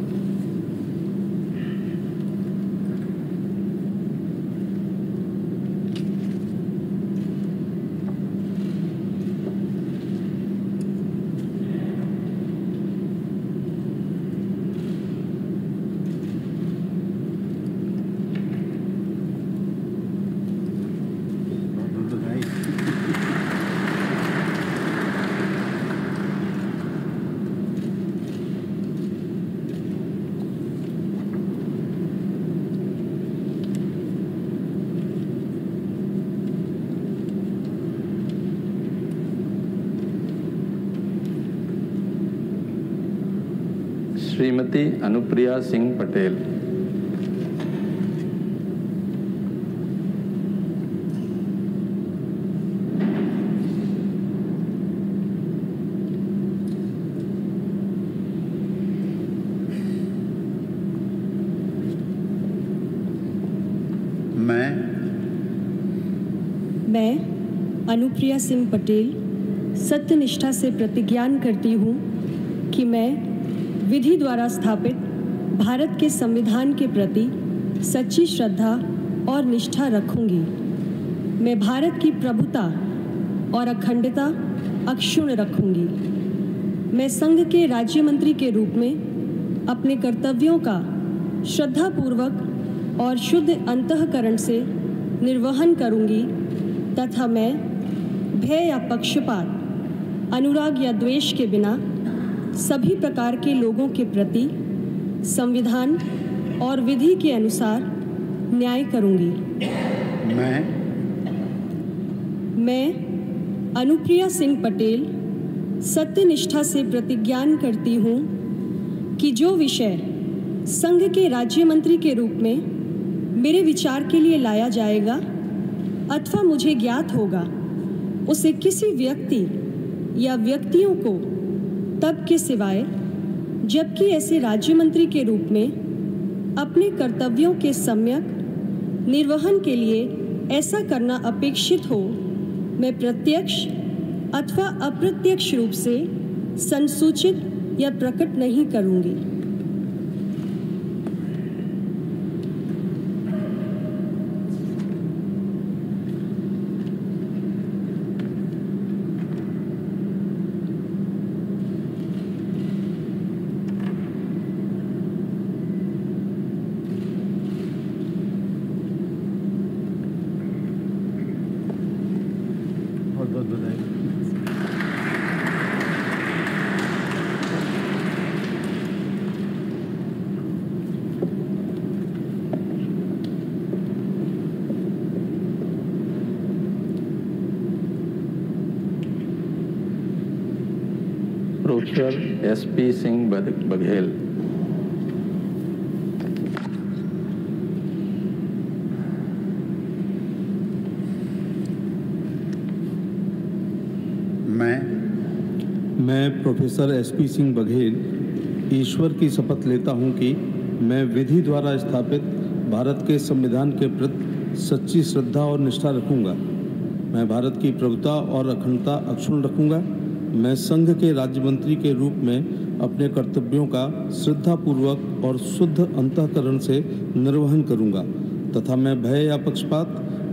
श्रीमती अनुप्रिया सिंह पटेल। मैं अनुप्रिया सिंह पटेल सत्यनिष्ठा से प्रतिज्ञान करती हूँ कि मैं विधि द्वारा स्थापित भारत के संविधान के प्रति सच्ची श्रद्धा और निष्ठा रखूंगी। मैं भारत की प्रभुता और अखंडता अक्षुण्ण रखूंगी। मैं संघ के राज्य मंत्री के रूप में अपने कर्तव्यों का श्रद्धापूर्वक और शुद्ध अंतःकरण से निर्वहन करूंगी तथा मैं भय या पक्षपात, अनुराग या द्वेष के बिना सभी प्रकार के लोगों के प्रति संविधान और विधि के अनुसार न्याय करूंगी। मैं अनुप्रिया सिंह पटेल सत्यनिष्ठा से प्रतिज्ञान करती हूँ कि जो विषय संघ के राज्य मंत्री के रूप में मेरे विचार के लिए लाया जाएगा अथवा मुझे ज्ञात होगा, उसे किसी व्यक्ति या व्यक्तियों को तब के सिवाय जबकि ऐसे राज्य मंत्री के रूप में अपने कर्तव्यों के सम्यक निर्वहन के लिए ऐसा करना अपेक्षित हो, मैं प्रत्यक्ष अथवा अप्रत्यक्ष रूप से संसूचित या प्रकट नहीं करूंगी। Professor SP Singh Baghel. मैं प्रोफेसर SP सिंह बघेल ईश्वर की शपथ लेता हूं कि मैं विधि द्वारा स्थापित भारत के संविधान के प्रति सच्ची श्रद्धा और निष्ठा रखूंगा। मैं भारत की प्रभुता और अखंडता अक्षुण्ण रखूंगा। मैं संघ के राज्य मंत्री के रूप में अपने कर्तव्यों का श्रद्धापूर्वक और शुद्ध अंतःकरण से निर्वहन करूंगा तथा मैं भय या पक्षपात,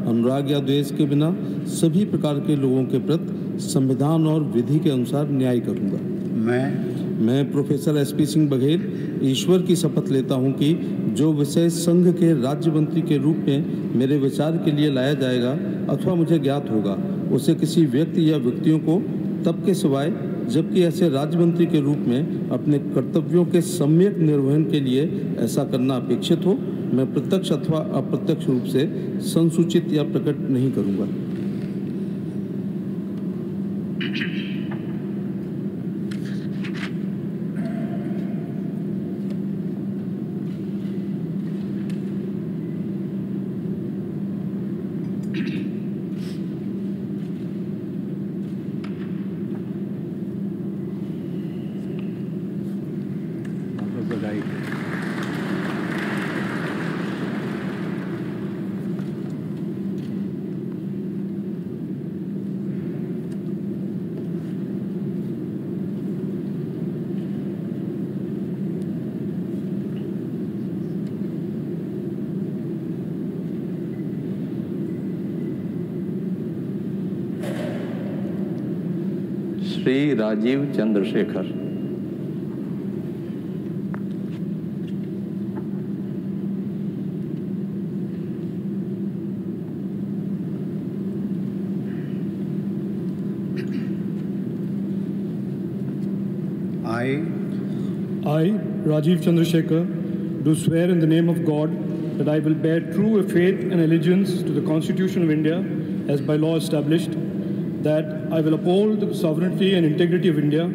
अनुराग या द्वेष के बिना सभी प्रकार के लोगों के प्रति संविधान और विधि के अनुसार न्याय करूंगा। मैं प्रोफेसर SP सिंह बघेल ईश्वर की शपथ लेता हूं कि जो विषय संघ के राज्य मंत्री के रूप में मेरे विचार के लिए लाया जाएगा अथवा मुझे ज्ञात होगा, उसे किसी व्यक्ति या व्यक्तियों को तब के सिवाय जबकि ऐसे राज्य मंत्री के रूप में अपने कर्तव्यों के सम्यक निर्वहन के लिए ऐसा करना अपेक्षित हो, मैं प्रत्यक्ष अथवा अप्रत्यक्ष रूप से संसूचित या प्रकट नहीं करूंगा। Shri Rajiv Chandrashekhar. I, Rajiv Chandrasekhar, do swear in the name of God that I will bear true faith and allegiance to the Constitution of India as by law established, that I will uphold the sovereignty and integrity of India,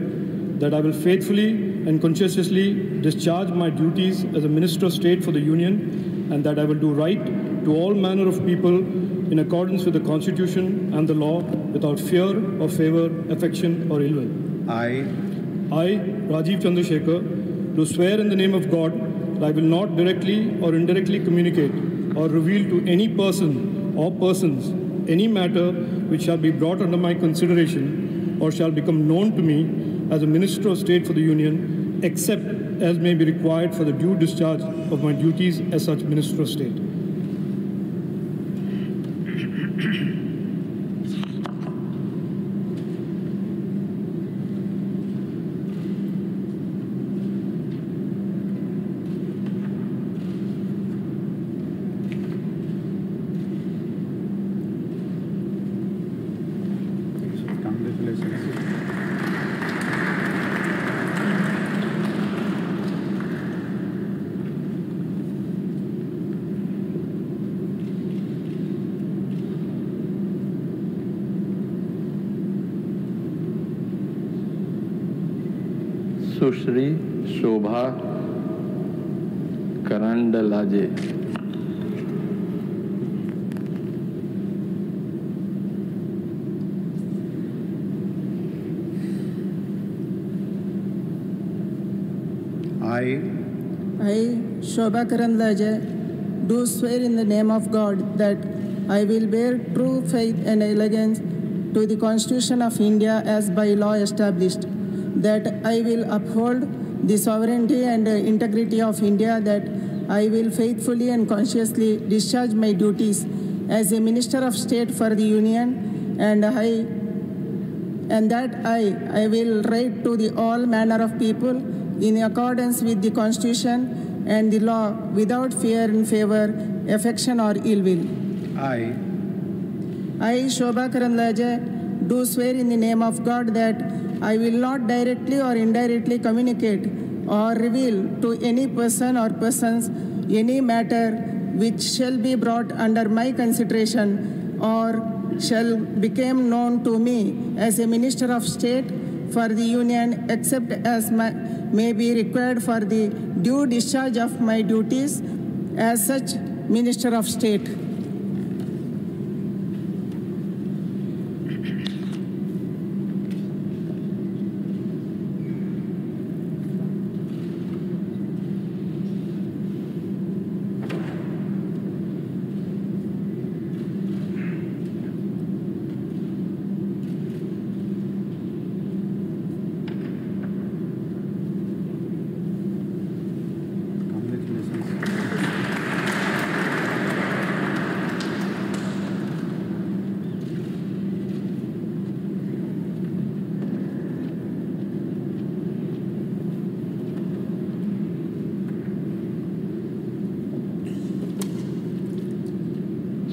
that I will faithfully and conscientiously discharge my duties as a Minister of State for the Union, and that I will do right to all manner of people in accordance with the Constitution and the law without fear or favor, affection or ill will. I, Rajiv Chandrasekhar, do swear in the name of God that I will not directly or indirectly communicate or reveal to any person or persons any matter which shall be brought under my consideration or shall become known to me as a Minister of State for the Union, except as may be required for the due discharge of my duties as such Minister of State. Sushri Shobha करंडलाजे। I, Shobha Karandlaje, do swear in the name of God that I will bear true faith and allegiance to the Constitution of India as by law established, that I will uphold the sovereignty and integrity of India, that I will faithfully and conscientiously discharge my duties as a Minister of State for the Union, and that I will write to the all manner of people in accordance with the Constitution and the law without fear and favor, affection or ill will. I, Shobha Karandlaje, do swear in the name of God that I will not directly or indirectly communicate or reveal to any person or persons any matter which shall be brought under my consideration or shall become known to me as a Minister of State for the Union except as may be required for the due discharge of my duties as such Minister of State.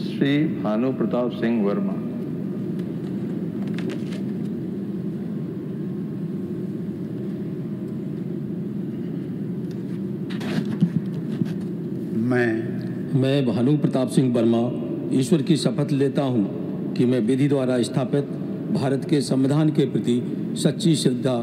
Shri Bhanu Pratap Singh Verma. मैं भानु प्रताप सिंह वर्मा ईश्वर की शपथ लेता हूँ कि मैं विधि द्वारा स्थापित भारत के संविधान के प्रति सच्ची श्रद्धा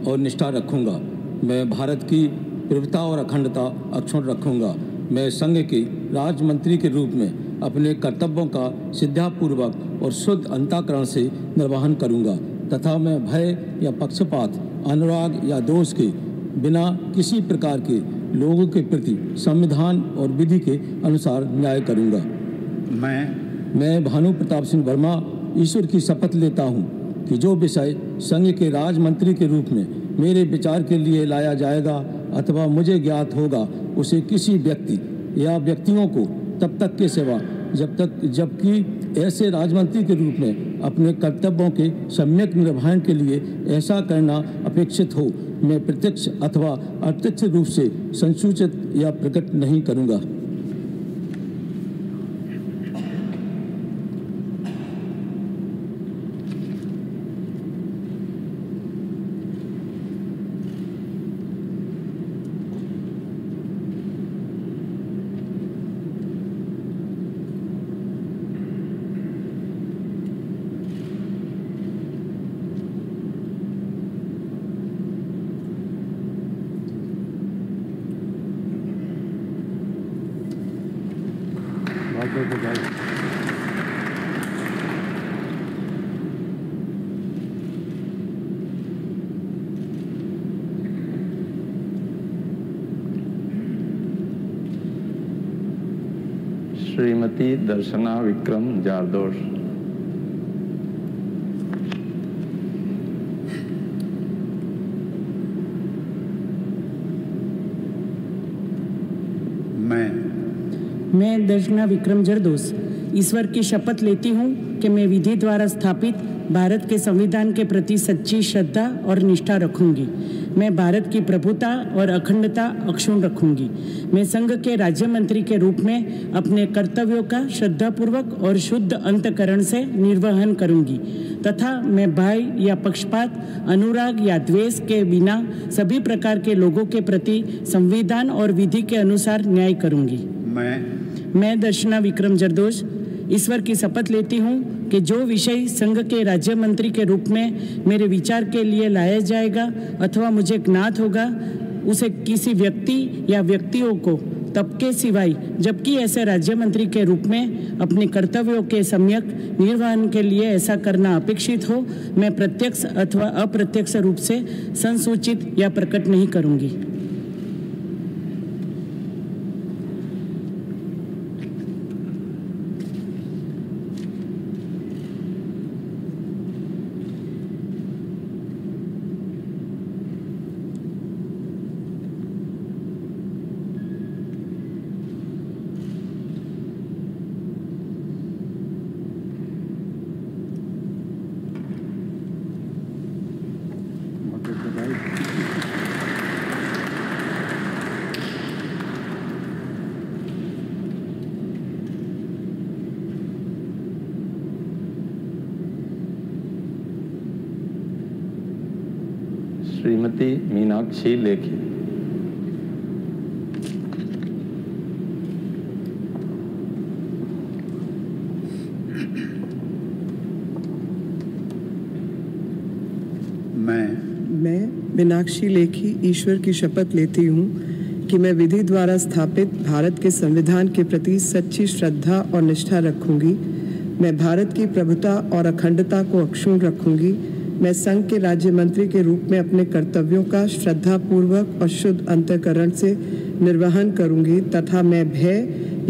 और निष्ठा रखूँगा। मैं भारत की प्रभुता और अखंडता अक्षुण्ण रखूँगा। मैं संघ के राज्य मंत्री के रूप में अपने कर्तव्यों का श्रद्धापूर्वक और शुद्ध अंतःकरण से निर्वहन करूँगा तथा मैं भय या पक्षपात, अनुराग या दोष के बिना किसी प्रकार के लोगों के प्रति संविधान और विधि के अनुसार न्याय करूँगा। मैं भानु प्रताप सिंह वर्मा ईश्वर की शपथ लेता हूँ कि जो विषय संघ के राज्य मंत्री के रूप में मेरे विचार के लिए लाया जाएगा अथवा मुझे ज्ञात होगा उसे किसी व्यक्ति या व्यक्तियों को तब तक के सेवा जबकि ऐसे राजमंत्री के रूप में अपने कर्तव्यों के सम्यक निर्वहन के लिए ऐसा करना अपेक्षित हो मैं प्रत्यक्ष अथवा अप्रत्यक्ष रूप से संसूचित या प्रकट नहीं करूँगा। श्रीमती दर्शना विक्रम जारदोश। मैं दर्शना विक्रम जरदोस ईश्वर की शपथ लेती हूँ कि मैं विधि द्वारा स्थापित भारत के संविधान के प्रति सच्ची श्रद्धा और निष्ठा रखूंगी। मैं भारत की प्रभुता और अखंडता अक्षुण्ण रखूंगी। मैं संघ के राज्य मंत्री के रूप में अपने कर्तव्यों का श्रद्धापूर्वक और शुद्ध अंतःकरण से निर्वहन करूंगी तथा मैं भय या पक्षपात, अनुराग या द्वेष के बिना सभी प्रकार के लोगों के प्रति संविधान और विधि के अनुसार न्याय करूंगी। मैं दर्शना विक्रम जरदोश ईश्वर की शपथ लेती हूँ कि जो विषय संघ के राज्य मंत्री के रूप में मेरे विचार के लिए लाया जाएगा अथवा मुझे ज्ञात होगा उसे किसी व्यक्ति या व्यक्तियों को तब के सिवाय जबकि ऐसे राज्य मंत्री के रूप में अपने कर्तव्यों के सम्यक निर्वहन के लिए ऐसा करना अपेक्षित हो मैं प्रत्यक्ष अथवा अप्रत्यक्ष रूप से संसूचित या प्रकट नहीं करूँगी। श्रीमती मीनाक्षी लेखी। मैं मीनाक्षी लेखी ईश्वर की शपथ लेती हूँ कि मैं विधि द्वारा स्थापित भारत के संविधान के प्रति सच्ची श्रद्धा और निष्ठा रखूंगी। मैं भारत की प्रभुता और अखंडता को अक्षुण्ण रखूंगी। मैं संघ के राज्य मंत्री के रूप में अपने कर्तव्यों का श्रद्धापूर्वक और शुद्ध अंतःकरण से निर्वहन करूंगी तथा मैं भय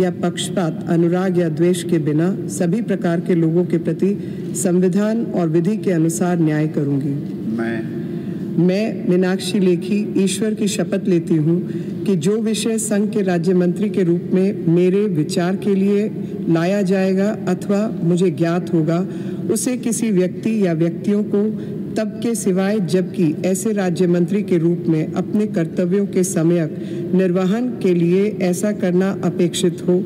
या पक्षपात, अनुराग या द्वेष के बिना सभी प्रकार के लोगों के प्रति संविधान और विधि के अनुसार न्याय करूंगी। मैं मीनाक्षी लेखी ईश्वर की शपथ लेती हूँ कि जो विषय संघ के राज्य मंत्री के रूप में मेरे विचार के लिए लाया जाएगा अथवा मुझे ज्ञात होगा, उसे किसी व्यक्ति या व्यक्तियों को तब के सिवाय जबकि ऐसे राज्य मंत्री के रूप में अपने कर्तव्यों के सम्यक निर्वहन के लिए ऐसा करना अपेक्षित हो,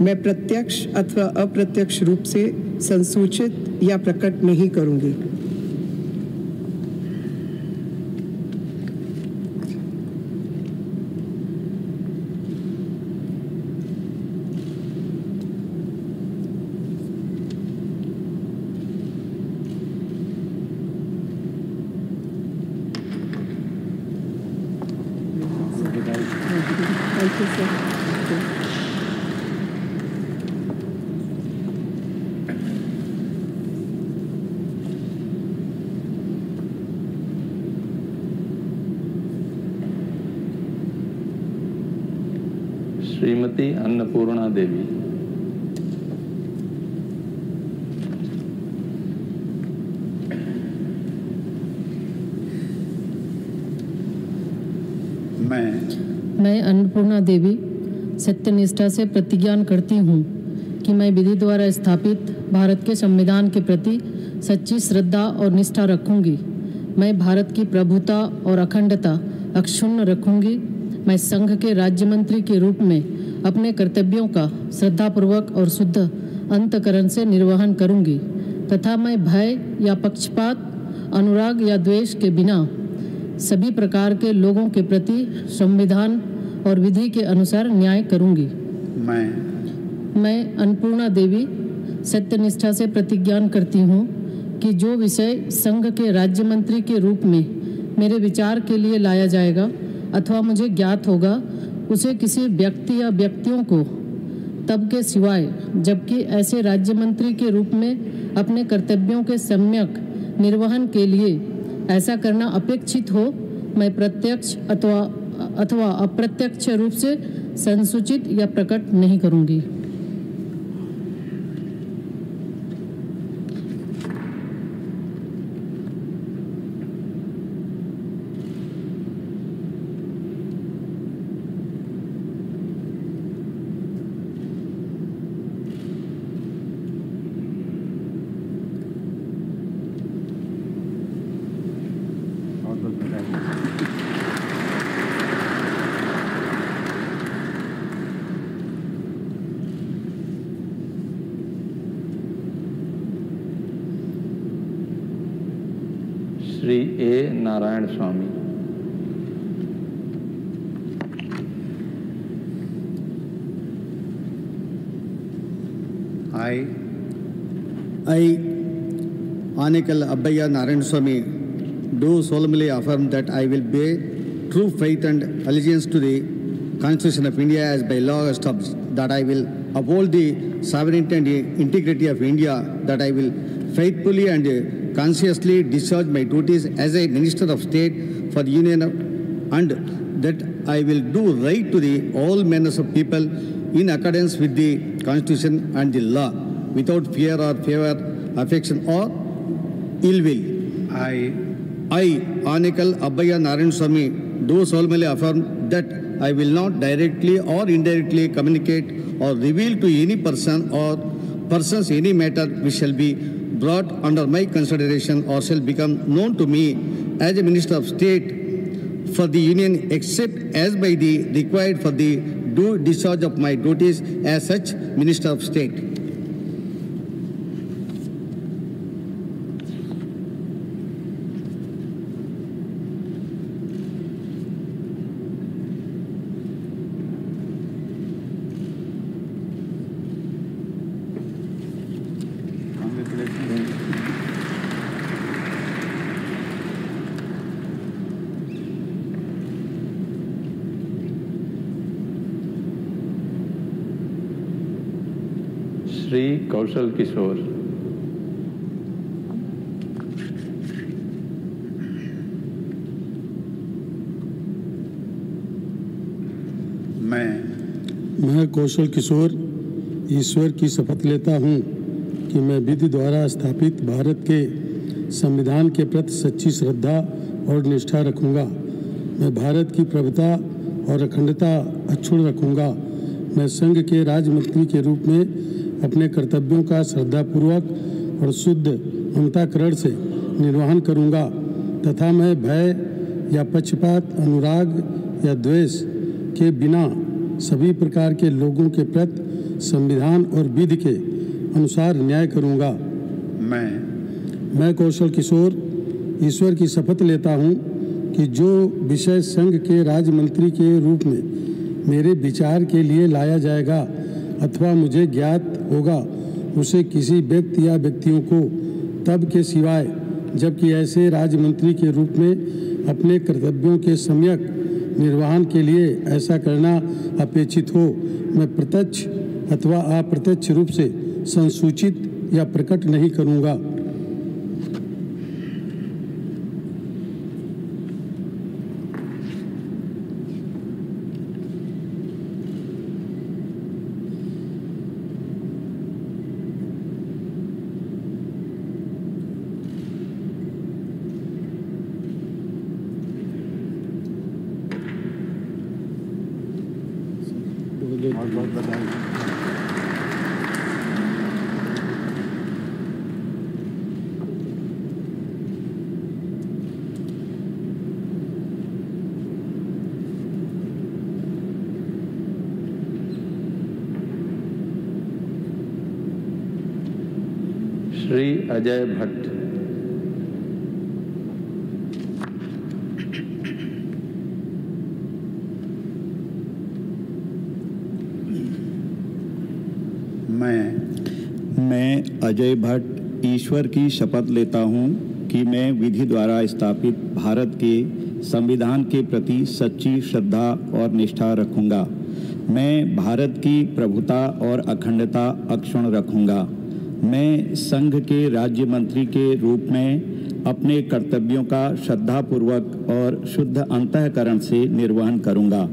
मैं प्रत्यक्ष अथवा अप्रत्यक्ष रूप से संसूचित या प्रकट नहीं करूंगी। श्रीमती अन्नपूर्णा देवी। मैं अन्नपूर्णा देवी सत्यनिष्ठा से प्रतिज्ञा करती हूँ कि मैं विधि द्वारा स्थापित भारत के संविधान के प्रति सच्ची श्रद्धा और निष्ठा रखूंगी। मैं भारत की प्रभुता और अखंडता अक्षुण्ण रखूंगी। मैं संघ के राज्य मंत्री के रूप में अपने कर्तव्यों का श्रद्धापूर्वक और शुद्ध अंतःकरण से निर्वहन करूंगी तथा मैं भय या पक्षपात, अनुराग या द्वेष के बिना सभी प्रकार के लोगों के प्रति संविधान और विधि के अनुसार न्याय करूंगी। मैं अन्नपूर्णा देवी सत्यनिष्ठा से प्रतिज्ञा करती हूँ कि जो विषय संघ के राज्य मंत्री के रूप में मेरे विचार के लिए लाया जाएगा अथवा मुझे ज्ञात होगा, उसे किसी व्यक्ति या व्यक्तियों को तब के सिवाय जबकि ऐसे राज्य मंत्री के रूप में अपने कर्तव्यों के सम्यक निर्वहन के लिए ऐसा करना अपेक्षित हो, मैं प्रत्यक्ष अथवा अप्रत्यक्ष रूप से संसूचित या प्रकट नहीं करूंगी। श्री ए नारायण स्वामी। I, Anikal Abbayya Narayan Swami, do solemnly affirm that I will bear true faith and allegiance to the Constitution of India as by law established, that I will uphold the sovereignty and integrity of India, that I will faithfully and consciously discharge my duties as a Minister of State for the Union, and that I will do right to the all manners of people in accordance with the Constitution and the law, without fear or favor, affection or ill will. I, Anikal Abbayya Narayan Swami, do solemnly affirm that I will not directly or indirectly communicate or reveal to any person or persons any matter which shall be brought under my consideration or shall become known to me as a Minister of State for the Union, except as by the required for the due discharge of my duties as such Minister of State. Shri Kaushal Kishore. मैं कौशल किशोर ईश्वर की शपथ लेता हूँ कि मैं विधि द्वारा स्थापित भारत के संविधान के प्रति सच्ची श्रद्धा और निष्ठा रखूँगा। मैं भारत की प्रभुता और अखंडता अक्षुण्ण रखूँगा। मैं संघ के राज्य मंत्री के रूप में अपने कर्तव्यों का श्रद्धापूर्वक और शुद्ध अंतःकरण से निर्वहन करूँगा तथा मैं भय या पक्षपात, अनुराग या द्वेष के बिना सभी प्रकार के लोगों के प्रति संविधान और विधि के अनुसार न्याय करूँगा। मैं कौशल किशोर ईश्वर की शपथ लेता हूँ कि जो विषय संघ के राज्य मंत्री के रूप में मेरे विचार के लिए लाया जाएगा अथवा मुझे ज्ञात होगा उसे किसी व्यक्ति या व्यक्तियों को तब के सिवाय जबकि ऐसे राज्य मंत्री के रूप में अपने कर्तव्यों के सम्यक निर्वहन के लिए ऐसा करना अपेक्षित हो मैं प्रत्यक्ष अथवा अप्रत्यक्ष रूप से संसूचित या प्रकट नहीं करूँगा। बहुत बधाई। श्री अजय भट्ट। मैं अजय भट्ट ईश्वर की शपथ लेता हूँ कि मैं विधि द्वारा स्थापित भारत के संविधान के प्रति सच्ची श्रद्धा और निष्ठा रखूँगा। मैं भारत की प्रभुता और अखंडता अक्षुण्ण रखूँगा। मैं संघ के राज्य मंत्री के रूप में अपने कर्तव्यों का श्रद्धापूर्वक और शुद्ध अंतःकरण से निर्वहन करूँगा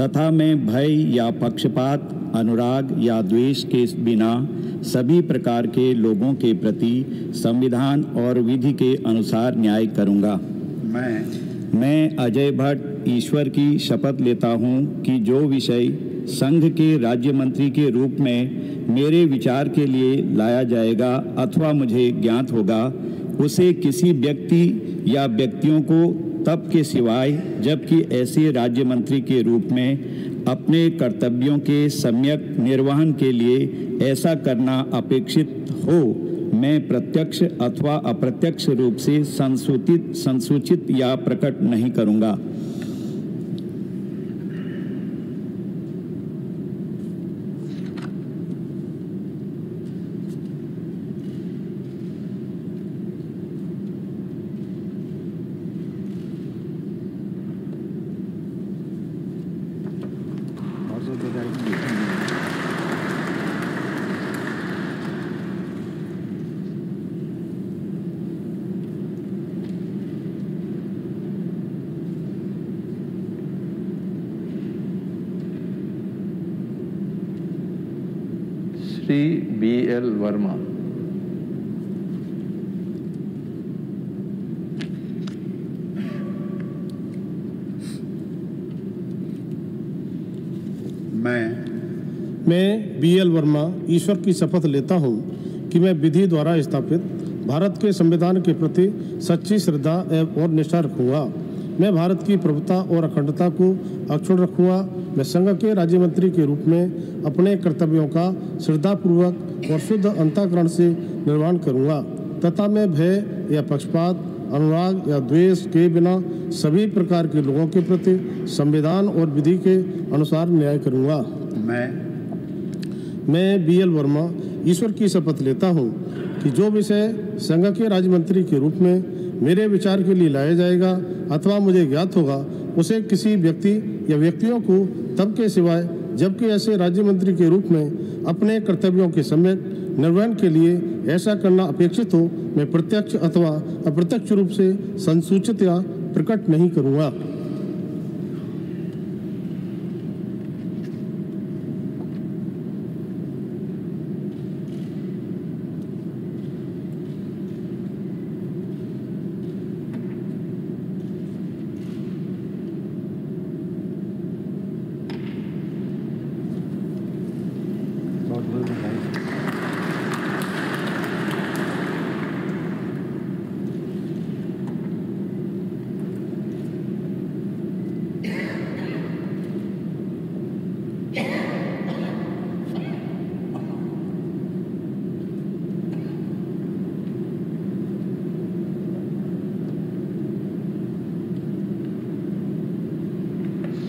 तथा मैं भय या पक्षपात, अनुराग या द्वेष के बिना सभी प्रकार के लोगों के प्रति संविधान और विधि के अनुसार न्याय करूँगा। मैं अजय भट्ट ईश्वर की शपथ लेता हूँ कि जो विषय संघ के राज्य मंत्री के रूप में मेरे विचार के लिए लाया जाएगा अथवा मुझे ज्ञात होगा उसे किसी व्यक्ति या व्यक्तियों को तब के सिवाय जबकि ऐसे राज्य मंत्री के रूप में अपने कर्तव्यों के सम्यक निर्वहन के लिए ऐसा करना अपेक्षित हो मैं प्रत्यक्ष अथवा अप्रत्यक्ष रूप से संसूचित या प्रकट नहीं करूँगा। श्री BL वर्मा। मैं BL वर्मा ईश्वर की शपथ लेता हूँ कि मैं विधि द्वारा स्थापित भारत के संविधान के प्रति सच्ची श्रद्धा और निष्ठा रखूँगा। मैं भारत की प्रभुता और अखंडता को अक्षुण्ण रखूँगा। मैं संघ के राज्य मंत्री के रूप में अपने कर्तव्यों का श्रद्धापूर्वक और शुद्ध अंतःकरण से निर्वहन करूँगा तथा मैं भय या पक्षपात, अनुराग या द्वेष के बिना सभी प्रकार के लोगों के प्रति संविधान और विधि के अनुसार न्याय करूँगा। मैं BL वर्मा ईश्वर की शपथ लेता हूँ कि जो विषय संघ के राज्य मंत्री के रूप में मेरे विचार के लिए लाया जाएगा अथवा मुझे ज्ञात होगा उसे किसी व्यक्ति या व्यक्तियों को तब के सिवाय जबकि ऐसे राज्य मंत्री के रूप में अपने कर्तव्यों के सम्यक निर्वहन के लिए ऐसा करना अपेक्षित हो मैं प्रत्यक्ष अथवा अप्रत्यक्ष रूप से संसूचित या प्रकट नहीं करूँगा।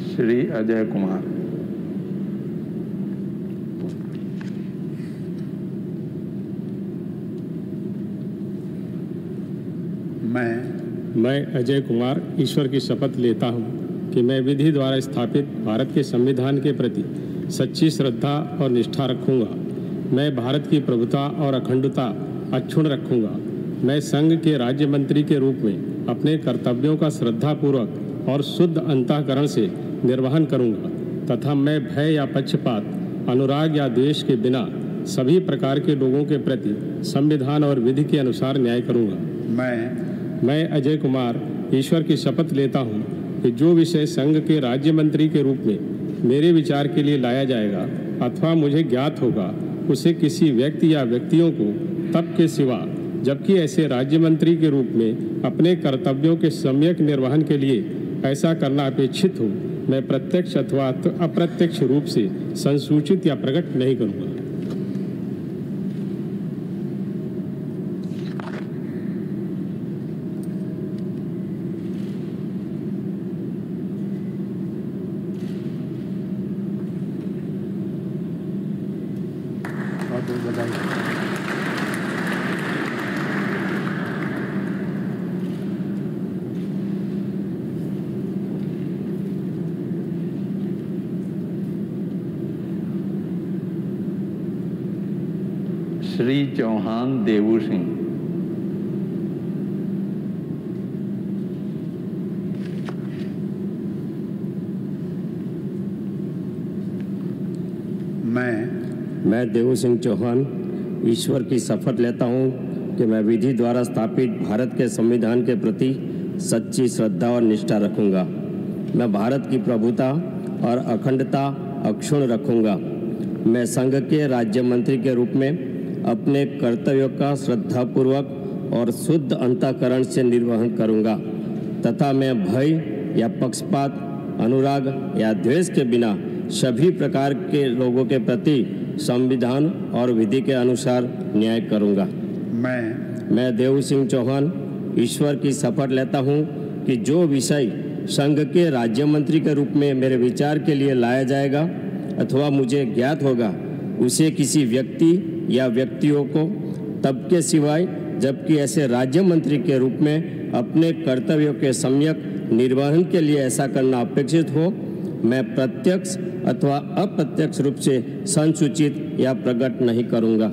श्री अजय कुमार। मैं अजय कुमार ईश्वर की शपथ लेता हूँ कि मैं विधि द्वारा स्थापित भारत के संविधान के प्रति सच्ची श्रद्धा और निष्ठा रखूँगा। मैं भारत की प्रभुता और अखंडता अक्षुण्ण रखूँगा। मैं संघ के राज्य मंत्री के रूप में अपने कर्तव्यों का श्रद्धापूर्वक और शुद्ध अंतःकरण से निर्वहन करूँगा तथा मैं भय या पक्षपात, अनुराग या द्वेष के बिना सभी प्रकार के लोगों के प्रति संविधान और विधि के अनुसार न्याय करूँगा। मैं अजय कुमार ईश्वर की शपथ लेता हूँ कि जो विषय संघ के राज्य मंत्री के रूप में मेरे विचार के लिए लाया जाएगा अथवा मुझे ज्ञात होगा उसे किसी व्यक्ति या व्यक्तियों को तब के सिवा जबकि ऐसे राज्य मंत्री के रूप में अपने कर्तव्यों के सम्यक निर्वहन के लिए ऐसा करना अपेक्षित हो मैं प्रत्यक्ष अथवा अप्रत्यक्ष रूप से संसूचित या प्रकट नहीं करूँगा। श्री चौहान देवू सिंह। मैं देवू सिंह चौहान ईश्वर की शपथ लेता हूँ कि मैं विधि द्वारा स्थापित भारत के संविधान के प्रति सच्ची श्रद्धा और निष्ठा रखूँगा। मैं भारत की प्रभुता और अखंडता अक्षुण्ण रखूँगा। मैं संघ के राज्य मंत्री के रूप में अपने कर्तव्यों का श्रद्धापूर्वक और शुद्ध अंतःकरण से निर्वहन करूँगा तथा मैं भय या पक्षपात, अनुराग या द्वेष के बिना सभी प्रकार के लोगों के प्रति संविधान और विधि के अनुसार न्याय करूँगा। मैं देवू सिंह चौहान ईश्वर की शपथ लेता हूँ कि जो विषय संघ के राज्य मंत्री के रूप में मेरे विचार के लिए लाया जाएगा अथवा मुझे ज्ञात होगा उसे किसी व्यक्ति या व्यक्तियों को तब के सिवाय जबकि ऐसे राज्य मंत्री के रूप में अपने कर्तव्यों के सम्यक निर्वहन के लिए ऐसा करना अपेक्षित हो मैं प्रत्यक्ष अथवा अप्रत्यक्ष रूप से संसूचित या प्रकट नहीं करूँगा।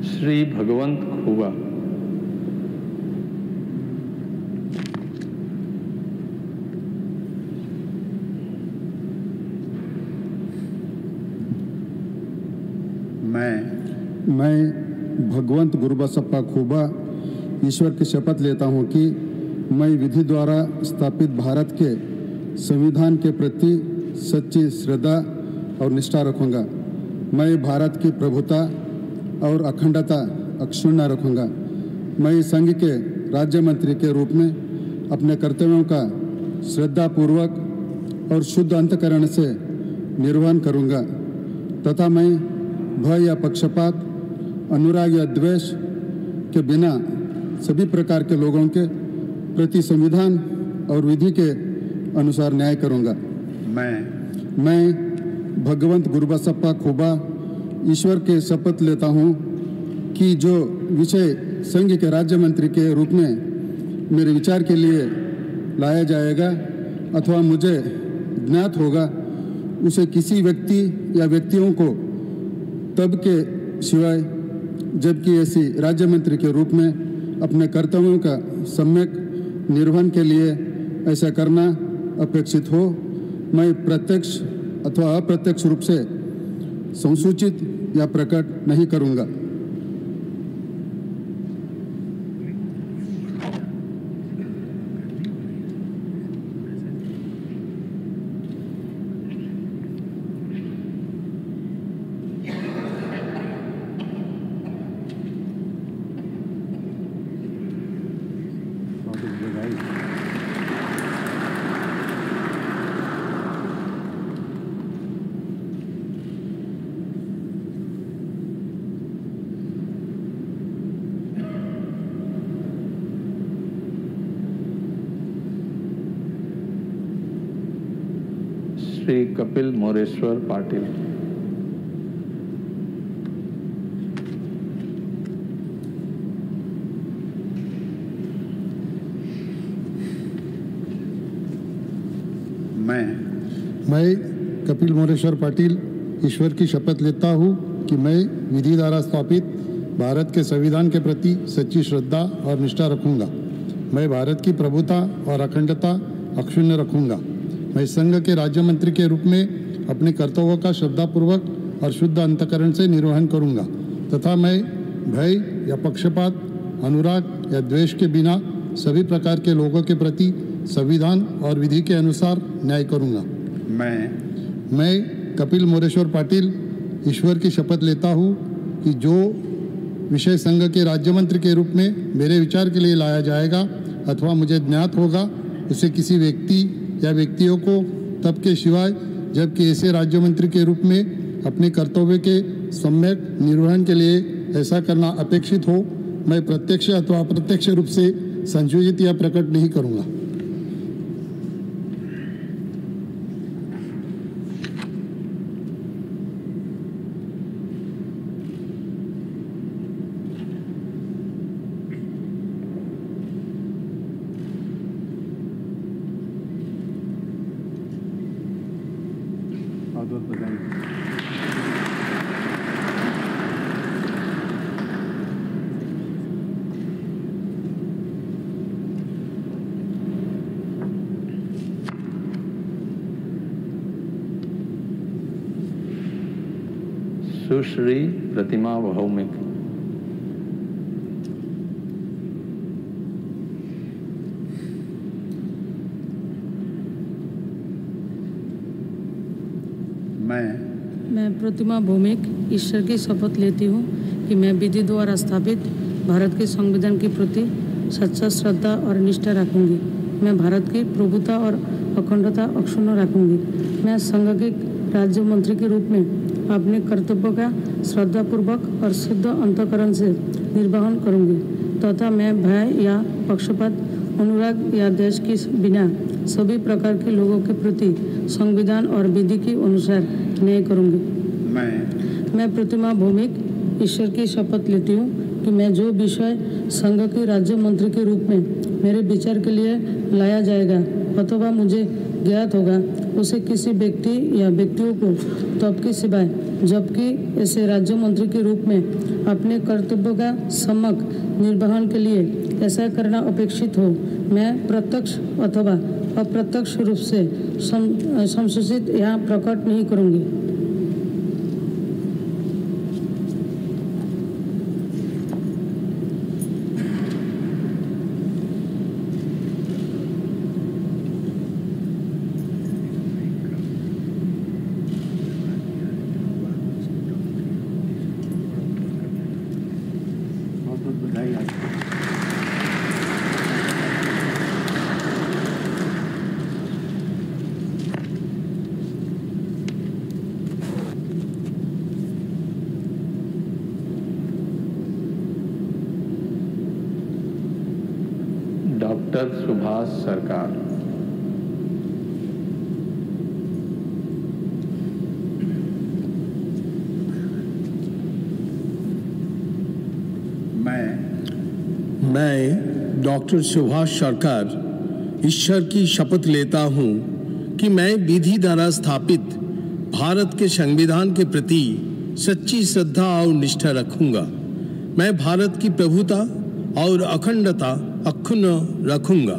श्री भगवंत खुबा। मैं भगवंत गुरुबसप्पा खुबा ईश्वर की शपथ लेता हूं कि मैं विधि द्वारा स्थापित भारत के संविधान के प्रति सच्ची श्रद्धा और निष्ठा रखूंगा। मैं भारत की प्रभुता और अखंडता अक्षुण्ण रखूंगा। मैं संघ के राज्य मंत्री के रूप में अपने कर्तव्यों का श्रद्धापूर्वक और शुद्ध अंतःकरण से निर्वहन करूँगा तथा मैं भय या पक्षपात, अनुराग या द्वेष के बिना सभी प्रकार के लोगों के प्रति संविधान और विधि के अनुसार न्याय करूँगा। मैं भगवंत गुरुबसप्पा खूबा ईश्वर के शपथ लेता हूँ कि जो विषय संघ के राज्य मंत्री के रूप में मेरे विचार के लिए लाया जाएगा अथवा मुझे ज्ञात होगा, उसे किसी व्यक्ति या व्यक्तियों को तब के सिवाय जबकि ऐसी राज्य मंत्री के रूप में अपने कर्तव्यों का सम्यक निर्वहन के लिए ऐसा करना अपेक्षित हो, मैं प्रत्यक्ष अथवा अप्रत्यक्ष रूप से संसूचित या प्रकट नहीं करूँगा। श्री कपिल मोरेश्वर पाटिल। मैं कपिल मोरेश्वर पाटिल ईश्वर की शपथ लेता हूँ कि मैं विधि द्वारा स्थापित भारत के संविधान के प्रति सच्ची श्रद्धा और निष्ठा रखूँगा। मैं भारत की प्रभुता और अखंडता अक्षुण्ण रखूँगा। मैं संघ के राज्य मंत्री के रूप में अपने कर्तव्यों का श्रद्धापूर्वक और शुद्ध अंतःकरण से निर्वहन करूँगा तथा मैं भय या पक्षपात, अनुराग या द्वेष के बिना सभी प्रकार के लोगों के प्रति संविधान और विधि के अनुसार न्याय करूँगा। मैं कपिल मोरेश्वर पाटिल ईश्वर की शपथ लेता हूँ कि जो विषय संघ के राज्य मंत्री के रूप में मेरे विचार के लिए लाया जाएगा अथवा मुझे ज्ञात होगा, उसे किसी व्यक्ति या व्यक्तियों को तब के सिवाय जबकि ऐसे राज्य मंत्री के रूप में अपने कर्तव्य के सम्यक निर्वहन के लिए ऐसा करना अपेक्षित हो, मैं प्रत्यक्ष अथवा अप्रत्यक्ष रूप से संशोधित या प्रकट नहीं करूँगा। सुश्री प्रतिमा भौमिक। मैं प्रतिमा भौमिक ईश्वर की शपथ लेती हूँ कि मैं विधि द्वारा स्थापित भारत के संविधान के प्रति सच्चा श्रद्धा और निष्ठा रखूंगी। मैं भारत की प्रभुता और अखंडता अक्षुण्ण रखूंगी। मैं संघ के राज्य मंत्री के रूप में अपने कर्तव्यों का श्रद्धापूर्वक और शुद्ध अंतःकरण से निर्वहन करूंगी तथा मैं भय या पक्षपात, अनुराग या द्वेष के बिना सभी प्रकार के लोगों के प्रति संविधान और विधि के अनुसार न्याय करूंगी। मैं प्रतिमा भौमिक ईश्वर की शपथ लेती हूँ कि मैं जो विषय संघ के राज्य मंत्री के रूप में मेरे विचार के लिए लाया जाएगा अथवा मुझे ज्ञात होगा, उसे किसी व्यक्ति या व्यक्तियों को तब के सिवाय जबकि ऐसे राज्य मंत्री के रूप में अपने कर्तव्यों का सम्यक निर्वहन के लिए ऐसा करना अपेक्षित हो, मैं प्रत्यक्ष अथवा अप्रत्यक्ष रूप से संसूचित या प्रकट नहीं करूंगी। डॉक्टर सुभाष सरकार। मैं डॉक्टर सुभाष सरकार ईश्वर की शपथ लेता हूँ कि मैं विधि द्वारा स्थापित भारत के संविधान के प्रति सच्ची श्रद्धा और निष्ठा रखूंगा। मैं भारत की प्रभुता और अखंडता अक्षुण्ण रखूंगा।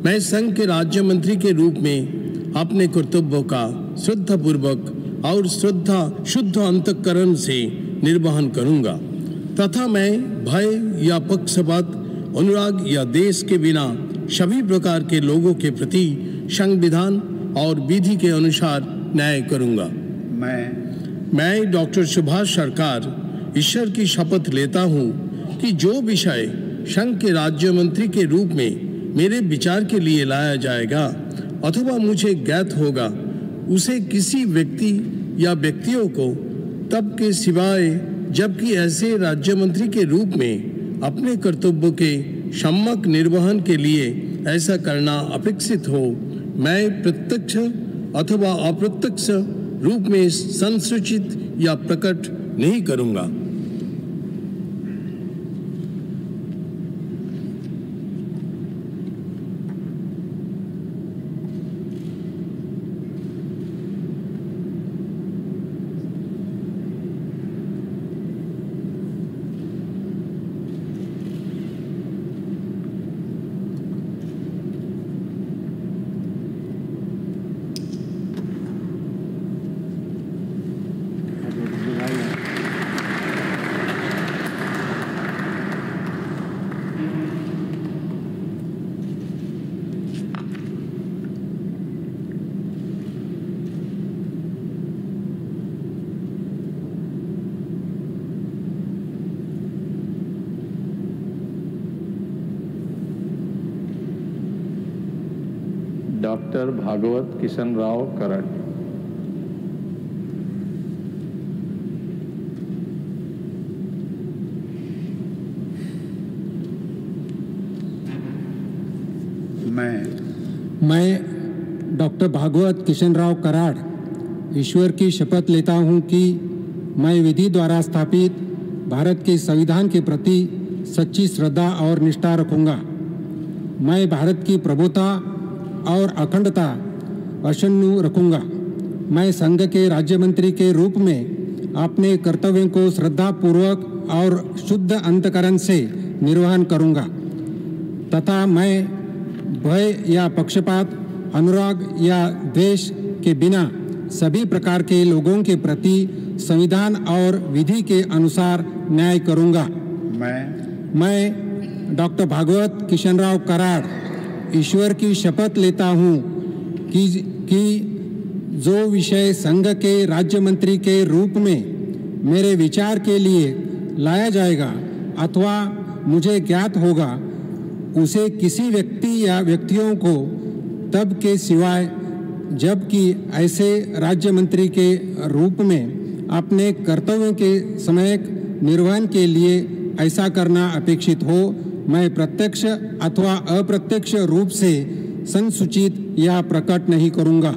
मैं संघ के राज्य मंत्री के रूप में अपने कर्तव्यों का श्रद्धापूर्वक और शुद्ध अंतःकरण से निर्वहन करूंगा तथा मैं भय या पक्षपात, अनुराग या देश के बिना सभी प्रकार के लोगों के प्रति संविधान और विधि के अनुसार न्याय करूंगा। मैं डॉक्टर सुभाष सरकार ईश्वर की शपथ लेता हूं कि जो विषय संघ के राज्य मंत्री के रूप में मेरे विचार के लिए लाया जाएगा अथवा मुझे ज्ञात होगा उसे किसी व्यक्ति या व्यक्तियों को तब के सिवाय जबकि ऐसे राज्य मंत्री के रूप में अपने कर्तव्यों के सम्यक निर्वहन के लिए ऐसा करना अपेक्षित हो, मैं प्रत्यक्ष अथवा अप्रत्यक्ष रूप में संसूचित या प्रकट नहीं करूंगा। डॉक्टर भागवत किशन राव कराड। मैं डॉक्टर भागवत किशन राव कराड ईश्वर की शपथ लेता हूं कि मैं विधि द्वारा स्थापित भारत के संविधान के प्रति सच्ची श्रद्धा और निष्ठा रखूंगा। मैं भारत की प्रभुता और अखंडता अक्षुण्ण रखूंगा। मैं संघ के राज्य मंत्री के रूप में अपने कर्तव्यों को श्रद्धापूर्वक और शुद्ध अंतःकरण से निर्वहन करूंगा तथा मैं भय या पक्षपात, अनुराग या द्वेष के बिना सभी प्रकार के लोगों के प्रति संविधान और विधि के अनुसार न्याय करूंगा। मैं डॉक्टर भागवत किशन राव कराड ईश्वर की शपथ लेता हूं कि जो विषय संघ के राज्य मंत्री के रूप में मेरे विचार के लिए लाया जाएगा अथवा मुझे ज्ञात होगा उसे किसी व्यक्ति या व्यक्तियों को तब के सिवाय जबकि ऐसे राज्य मंत्री के रूप में अपने कर्तव्यों के समयक निर्वहन के लिए ऐसा करना अपेक्षित हो, मैं प्रत्यक्ष अथवा अप्रत्यक्ष रूप से संसूचित या प्रकट नहीं करूंगा।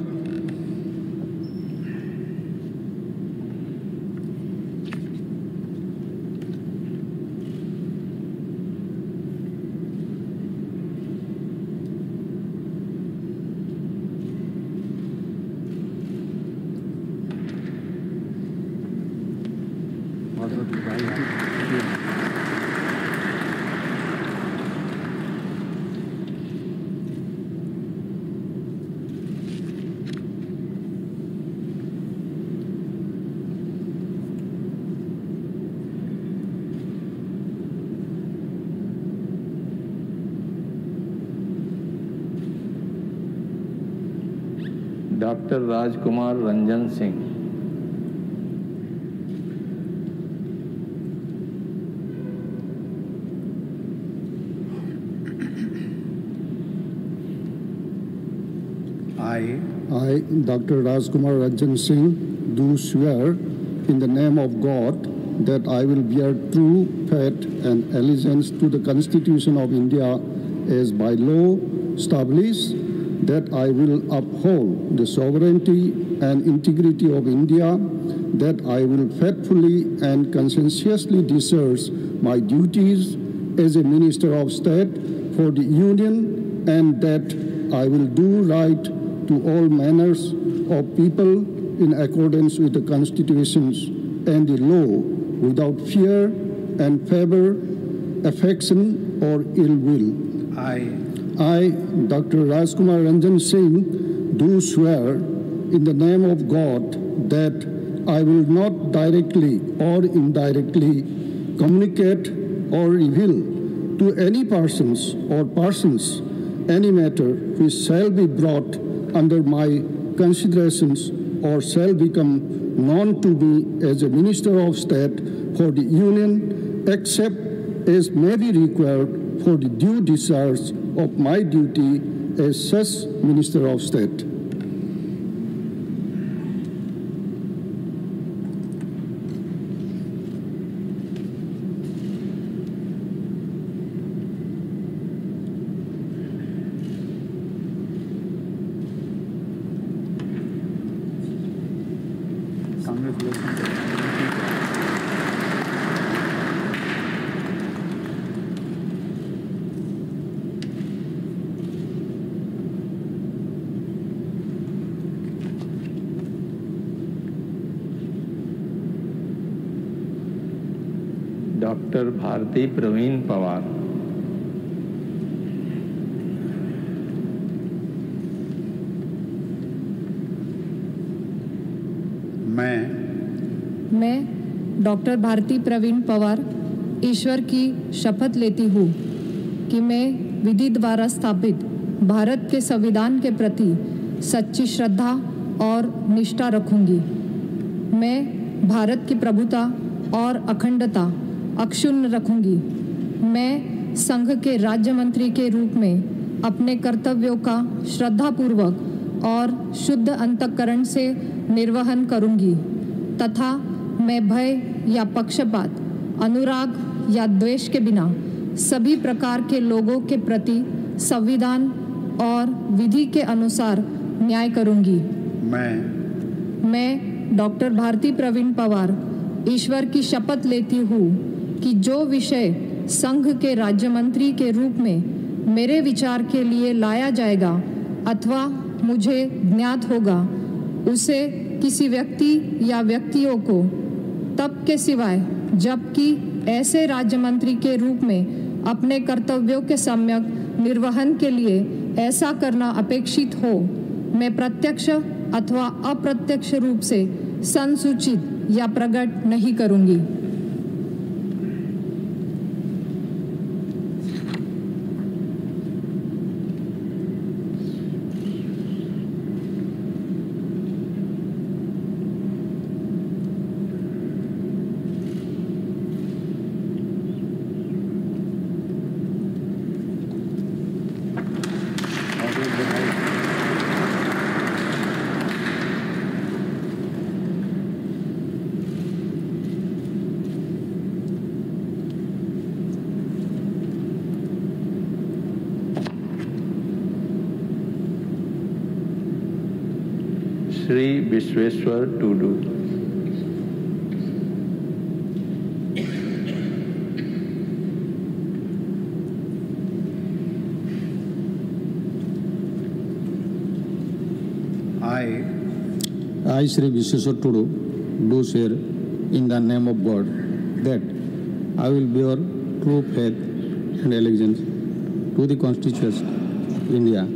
Doctor Rajkumar Ranjan Singh. I, Dr. Rajkumar Ranjan Singh, do swear in the name of God that I will bear true faith and allegiance to the Constitution of India as by law established, that I will uphold the sovereignty and integrity of India, that I will faithfully and conscientiously discharge my duties as a Minister of State for the Union, and that I will do right to all manners of people in accordance with the constitutions and the law, without fear and favor, affection or ill will. I, Dr. Rajkumar Ranjan Singh, do swear in the name of God that I will not directly or indirectly communicate or reveal to any persons or persons any matter which shall be brought under my considerations or shall become known to me as a Minister of State for the Union, except as may be required for the due discharge of my duty as such Minister of State. Doctor Bharati Pravin Pawar. मैं doctor Bharati Pravin Pawar ईश्वर की शपथ लेती हूँ कि मैं विधि द्वारा स्थापित भारत के संविधान के प्रति सच्ची श्रद्धा और निष्ठा रखूंगी। मैं भारत की प्रभुता और अखंडता अक्षुण्ण रखूंगी। मैं संघ के राज्य मंत्री के रूप में अपने कर्तव्यों का श्रद्धापूर्वक और शुद्ध अंतःकरण से निर्वहन करूंगी तथा मैं भय या पक्षपात, अनुराग या द्वेष के बिना सभी प्रकार के लोगों के प्रति संविधान और विधि के अनुसार न्याय करूंगी। मैं डॉक्टर भारती प्रवीण पवार ईश्वर की शपथ लेती हूँ कि जो विषय संघ के राज्य मंत्री के रूप में मेरे विचार के लिए लाया जाएगा अथवा मुझे ज्ञात होगा, उसे किसी व्यक्ति या व्यक्तियों को तब के सिवाय जबकि ऐसे राज्य मंत्री के रूप में अपने कर्तव्यों के सम्यक निर्वहन के लिए ऐसा करना अपेक्षित हो, मैं प्रत्यक्ष अथवा अप्रत्यक्ष रूप से संसूचित या प्रकट नहीं करूंगी। Shri Vishweshwar Tudu. I, Shri Vishweshwar Tudu, do swear in the name of God that I will bear true faith and allegiance to the Constitution of India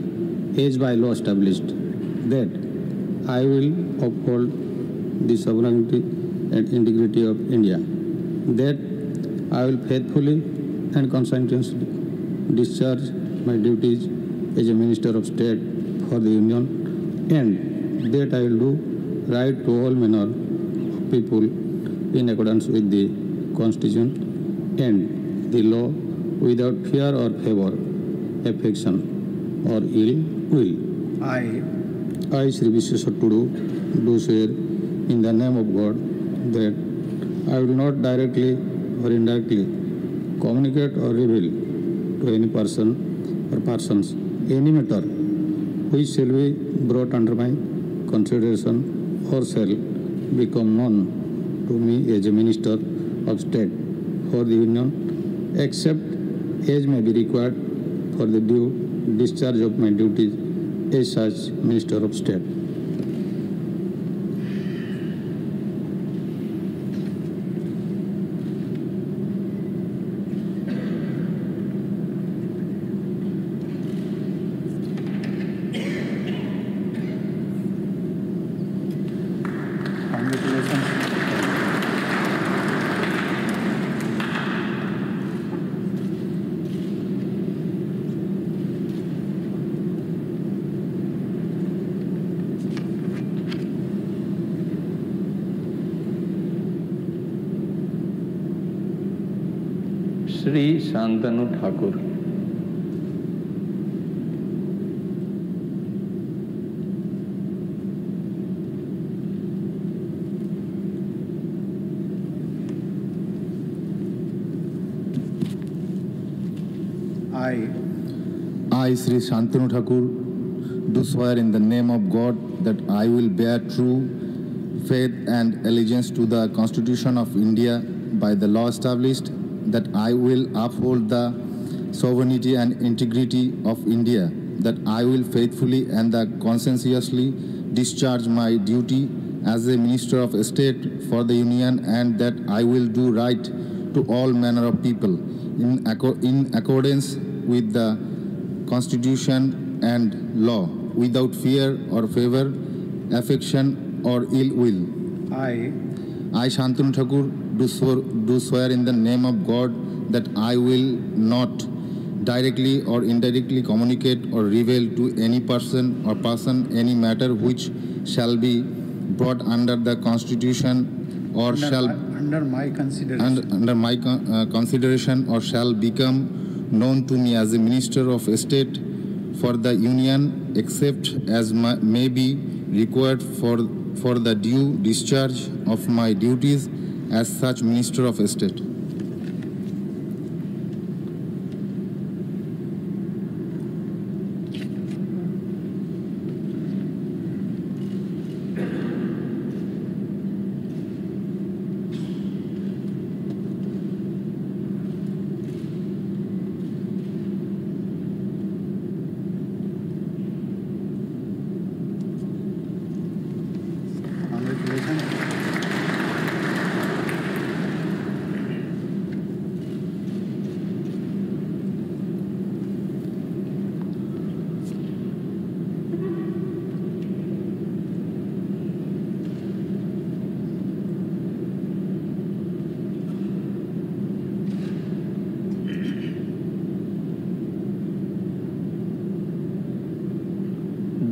as by law established, that I will uphold the sovereignty and integrity of India, that I will faithfully and conscientiously discharge my duties as a Minister of State for the Union, and that I will do right to all manner of people in accordance with the Constitution and the law, without fear or favor, affection or ill will. I, Shri Vishweshwar Tudu, do swear in the name of God that I will not directly or indirectly communicate or reveal to any person or persons, any matter which shall be brought under my consideration or shall become known to me as a Minister of State for the Union, except as may be required for the due discharge of my duties as such Minister of State. Shri Shantanu Thakur. I, Sri Shantanu Thakur, do swear in the name of God that I will bear true faith and allegiance to the Constitution of India by the law established, that I will uphold the sovereignty and integrity of India, that I will faithfully and conscientiously discharge my duty as a Minister of State for the Union, and that I will do right to all manner of people in accordance with the Constitution and law, without fear or favor, affection or ill will. I, Shantanu Thakur, do swear in the name of God that I will not directly or indirectly communicate or reveal to any person any matter which shall be brought under the Constitution or under my consideration or shall become known to me as a Minister of State for the Union, except as may be required for the due discharge of my duties as such Minister of State.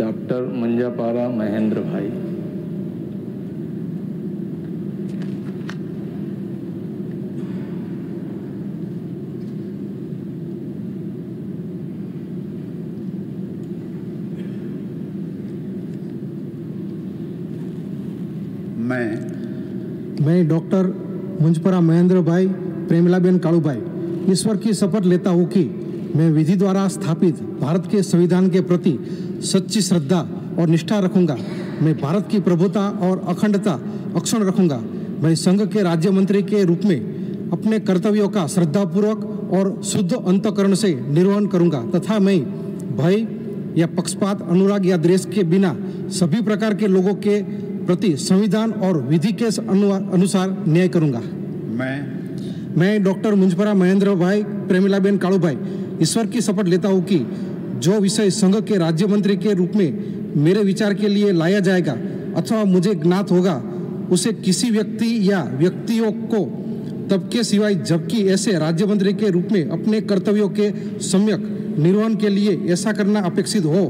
Doctor Manjapara Mahendra bhai. मैं doctor Munjpara Mahendra भाई प्रेमलाबेन कालू भाई ईश्वर की शपथ लेता हूँ कि मैं विधि द्वारा स्थापित भारत के संविधान के प्रति सच्ची श्रद्धा और निष्ठा रखूंगा। मैं भारत की प्रभुता और अखंडता अक्षुण्ण रखूंगा। मैं संघ के राज्य मंत्री के रूप में अपने कर्तव्यों का श्रद्धापूर्वक और शुद्ध अंतःकरण से निर्वहन करूंगा तथा मैं भय या पक्षपात, अनुराग या द्वेष के बिना सभी प्रकार के लोगों के प्रति संविधान और विधि के अनुसार न्याय करूंगा। मैं डॉक्टर मुंजपरा महेंद्र भाई प्रेमिलाबेन कालू भाई ईश्वर की शपथ लेता हूँ कि जो विषय संघ के राज्य मंत्री के रूप में मेरे विचार के लिए लाया जाएगा अथवा मुझे ज्ञात होगा, उसे किसी व्यक्ति या व्यक्तियों को तब के सिवाय जबकि ऐसे राज्य मंत्री के रूप में अपने कर्तव्यों के सम्यक निर्वहन के लिए ऐसा करना अपेक्षित हो,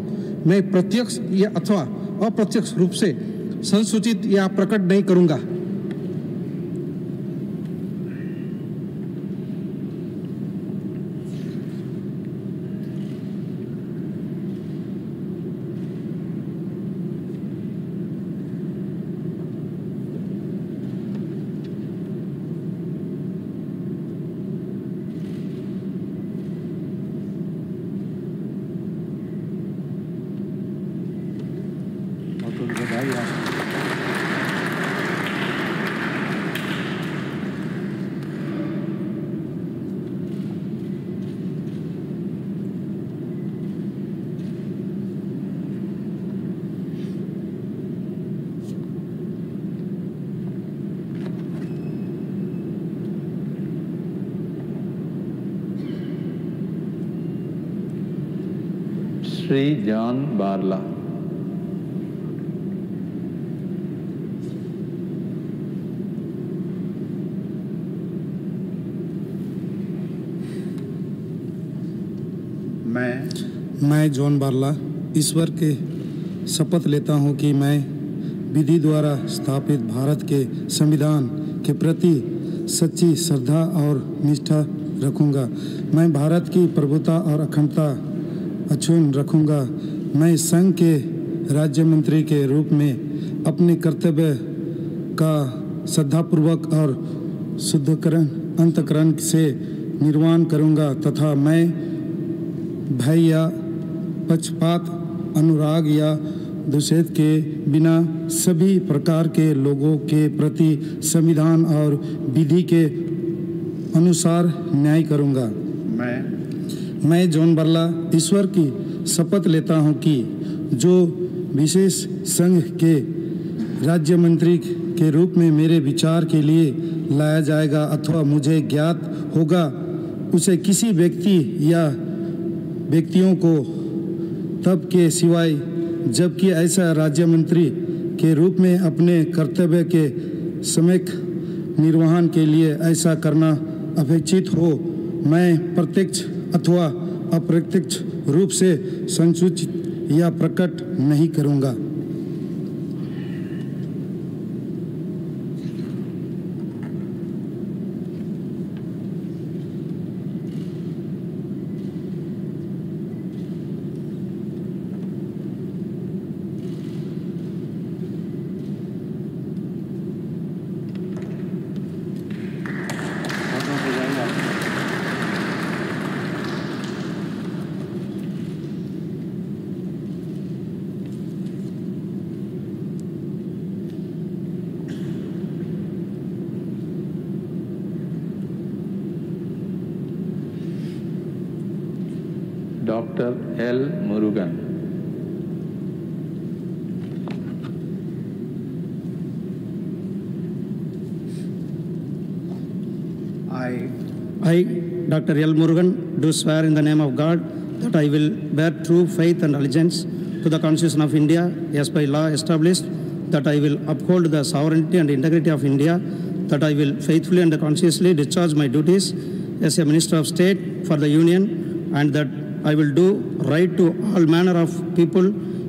मैं प्रत्यक्ष या अथवा अप्रत्यक्ष रूप से संसूचित या प्रकट नहीं करूंगा। श्री जॉन बारला। मैं जॉन बारला ईश्वर के शपथ लेता हूं कि मैं विधि द्वारा स्थापित भारत के संविधान के प्रति सच्ची श्रद्धा और निष्ठा रखूंगा। मैं भारत की प्रभुता और अखंडता अक्षुण्ण रखूंगा। मैं संघ के राज्य मंत्री के रूप में अपने कर्तव्य का श्रद्धापूर्वक और शुद्धकरण अंतःकरण से निर्वहन करूंगा तथा मैं भय या पक्षपात, अनुराग या द्वेष के बिना सभी प्रकार के लोगों के प्रति संविधान और विधि के अनुसार न्याय करूंगा। मैं जॉन बारला ईश्वर की शपथ लेता हूं कि जो विशेष संघ के राज्य मंत्री के रूप में मेरे विचार के लिए लाया जाएगा अथवा मुझे ज्ञात होगा, उसे किसी व्यक्ति या व्यक्तियों को तब के सिवाय जबकि ऐसा राज्य मंत्री के रूप में अपने कर्तव्य के सम्यक निर्वहन के लिए ऐसा करना अपेक्षित हो, मैं प्रत्यक्ष अथवा अप्रत्यक्ष रूप से संसूचित या प्रकट नहीं करूंगा। Doctor L Murugan. I, Dr. L. Murugan, do swear in the name of God that I will bear true faith and allegiance to the Constitution of India as by law established, that I will uphold the sovereignty and integrity of India, that I will faithfully and conscientiously discharge my duties as a Minister of State for the Union, and that I will do right to all manner of people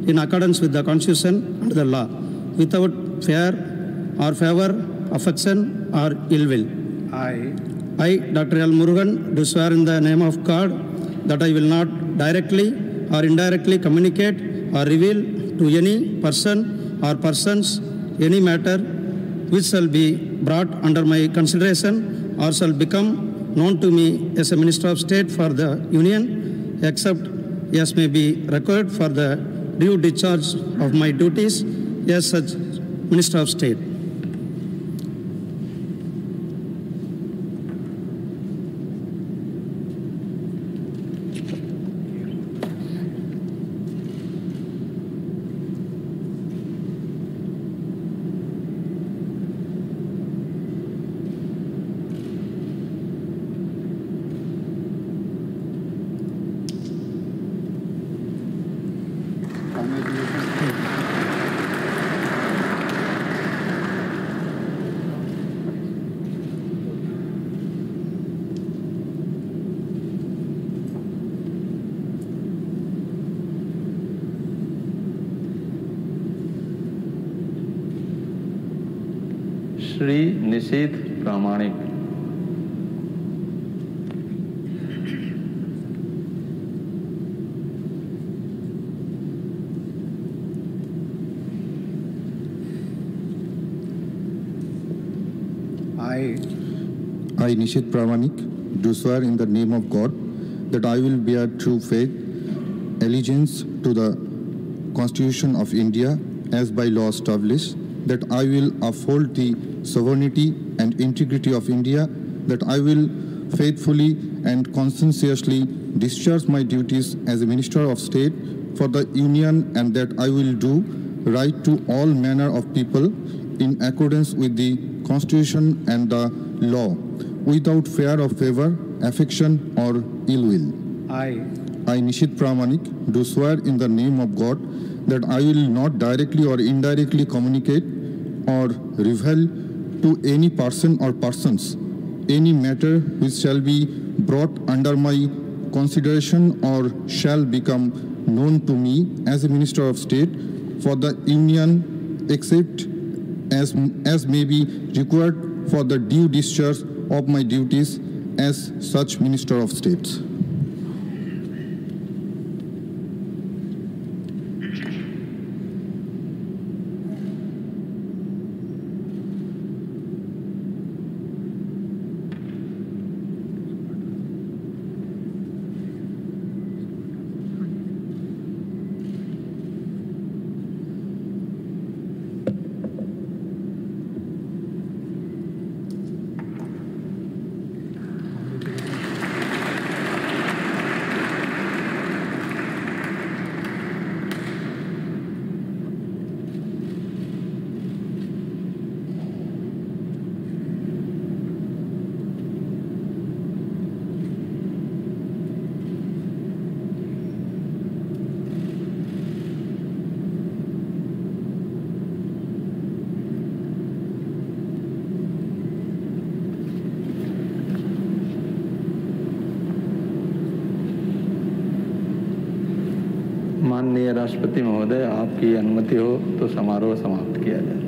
in accordance with the Constitution and the law, without fear or favor, affection or ill will. I, Dr. L. Murugan, do swear in the name of God that I will not directly or indirectly communicate or reveal to any person or persons any matter which shall be brought under my consideration or shall become known to me as a Minister of State for the Union, except as may be required for the due discharge of my duties as such Minister of State. Shri Nisith Pramanik. I, Nishit Pramanik, do swear in the name of God that I will bear true faith, allegiance to the Constitution of India as by law established, that I will uphold the sovereignty and integrity of India, that I will faithfully and conscientiously discharge my duties as a Minister of State for the Union, and that I will do right to all manner of people in accordance with the Constitution and the law, without fear of favor, affection or ill will. I, Nishit Pramanik, do swear in the name of God that I will not directly or indirectly communicate or reveal to any person or persons any matter which shall be brought under my consideration or shall become known to me as a Minister of State for the Union, except as may be required for the due discharge of my duties as such Minister of State. माननीय राष्ट्रपति महोदय, आपकी अनुमति हो तो समारोह समाप्त किया जाए।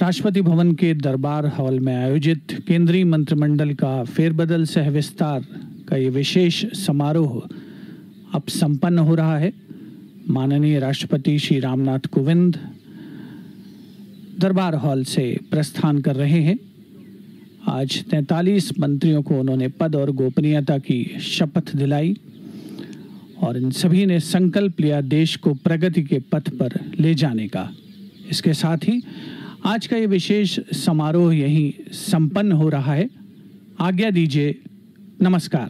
राष्ट्रपति भवन के दरबार हॉल में आयोजित केंद्रीय मंत्रिमंडल का फेरबदल सह विस्तार का ये विशेष समारोह अब संपन्न हो रहा है। माननीय राष्ट्रपति श्री रामनाथ कोविंद दरबार हॉल से प्रस्थान कर रहे हैं। आज 43 मंत्रियों को उन्होंने पद और गोपनीयता की शपथ दिलाई और इन सभी ने संकल्प लिया देश को प्रगति के पथ पर ले जाने का। इसके साथ ही आज का ये विशेष समारोह यहीं संपन्न हो रहा है। आज्ञा दीजिए। नमस्कार।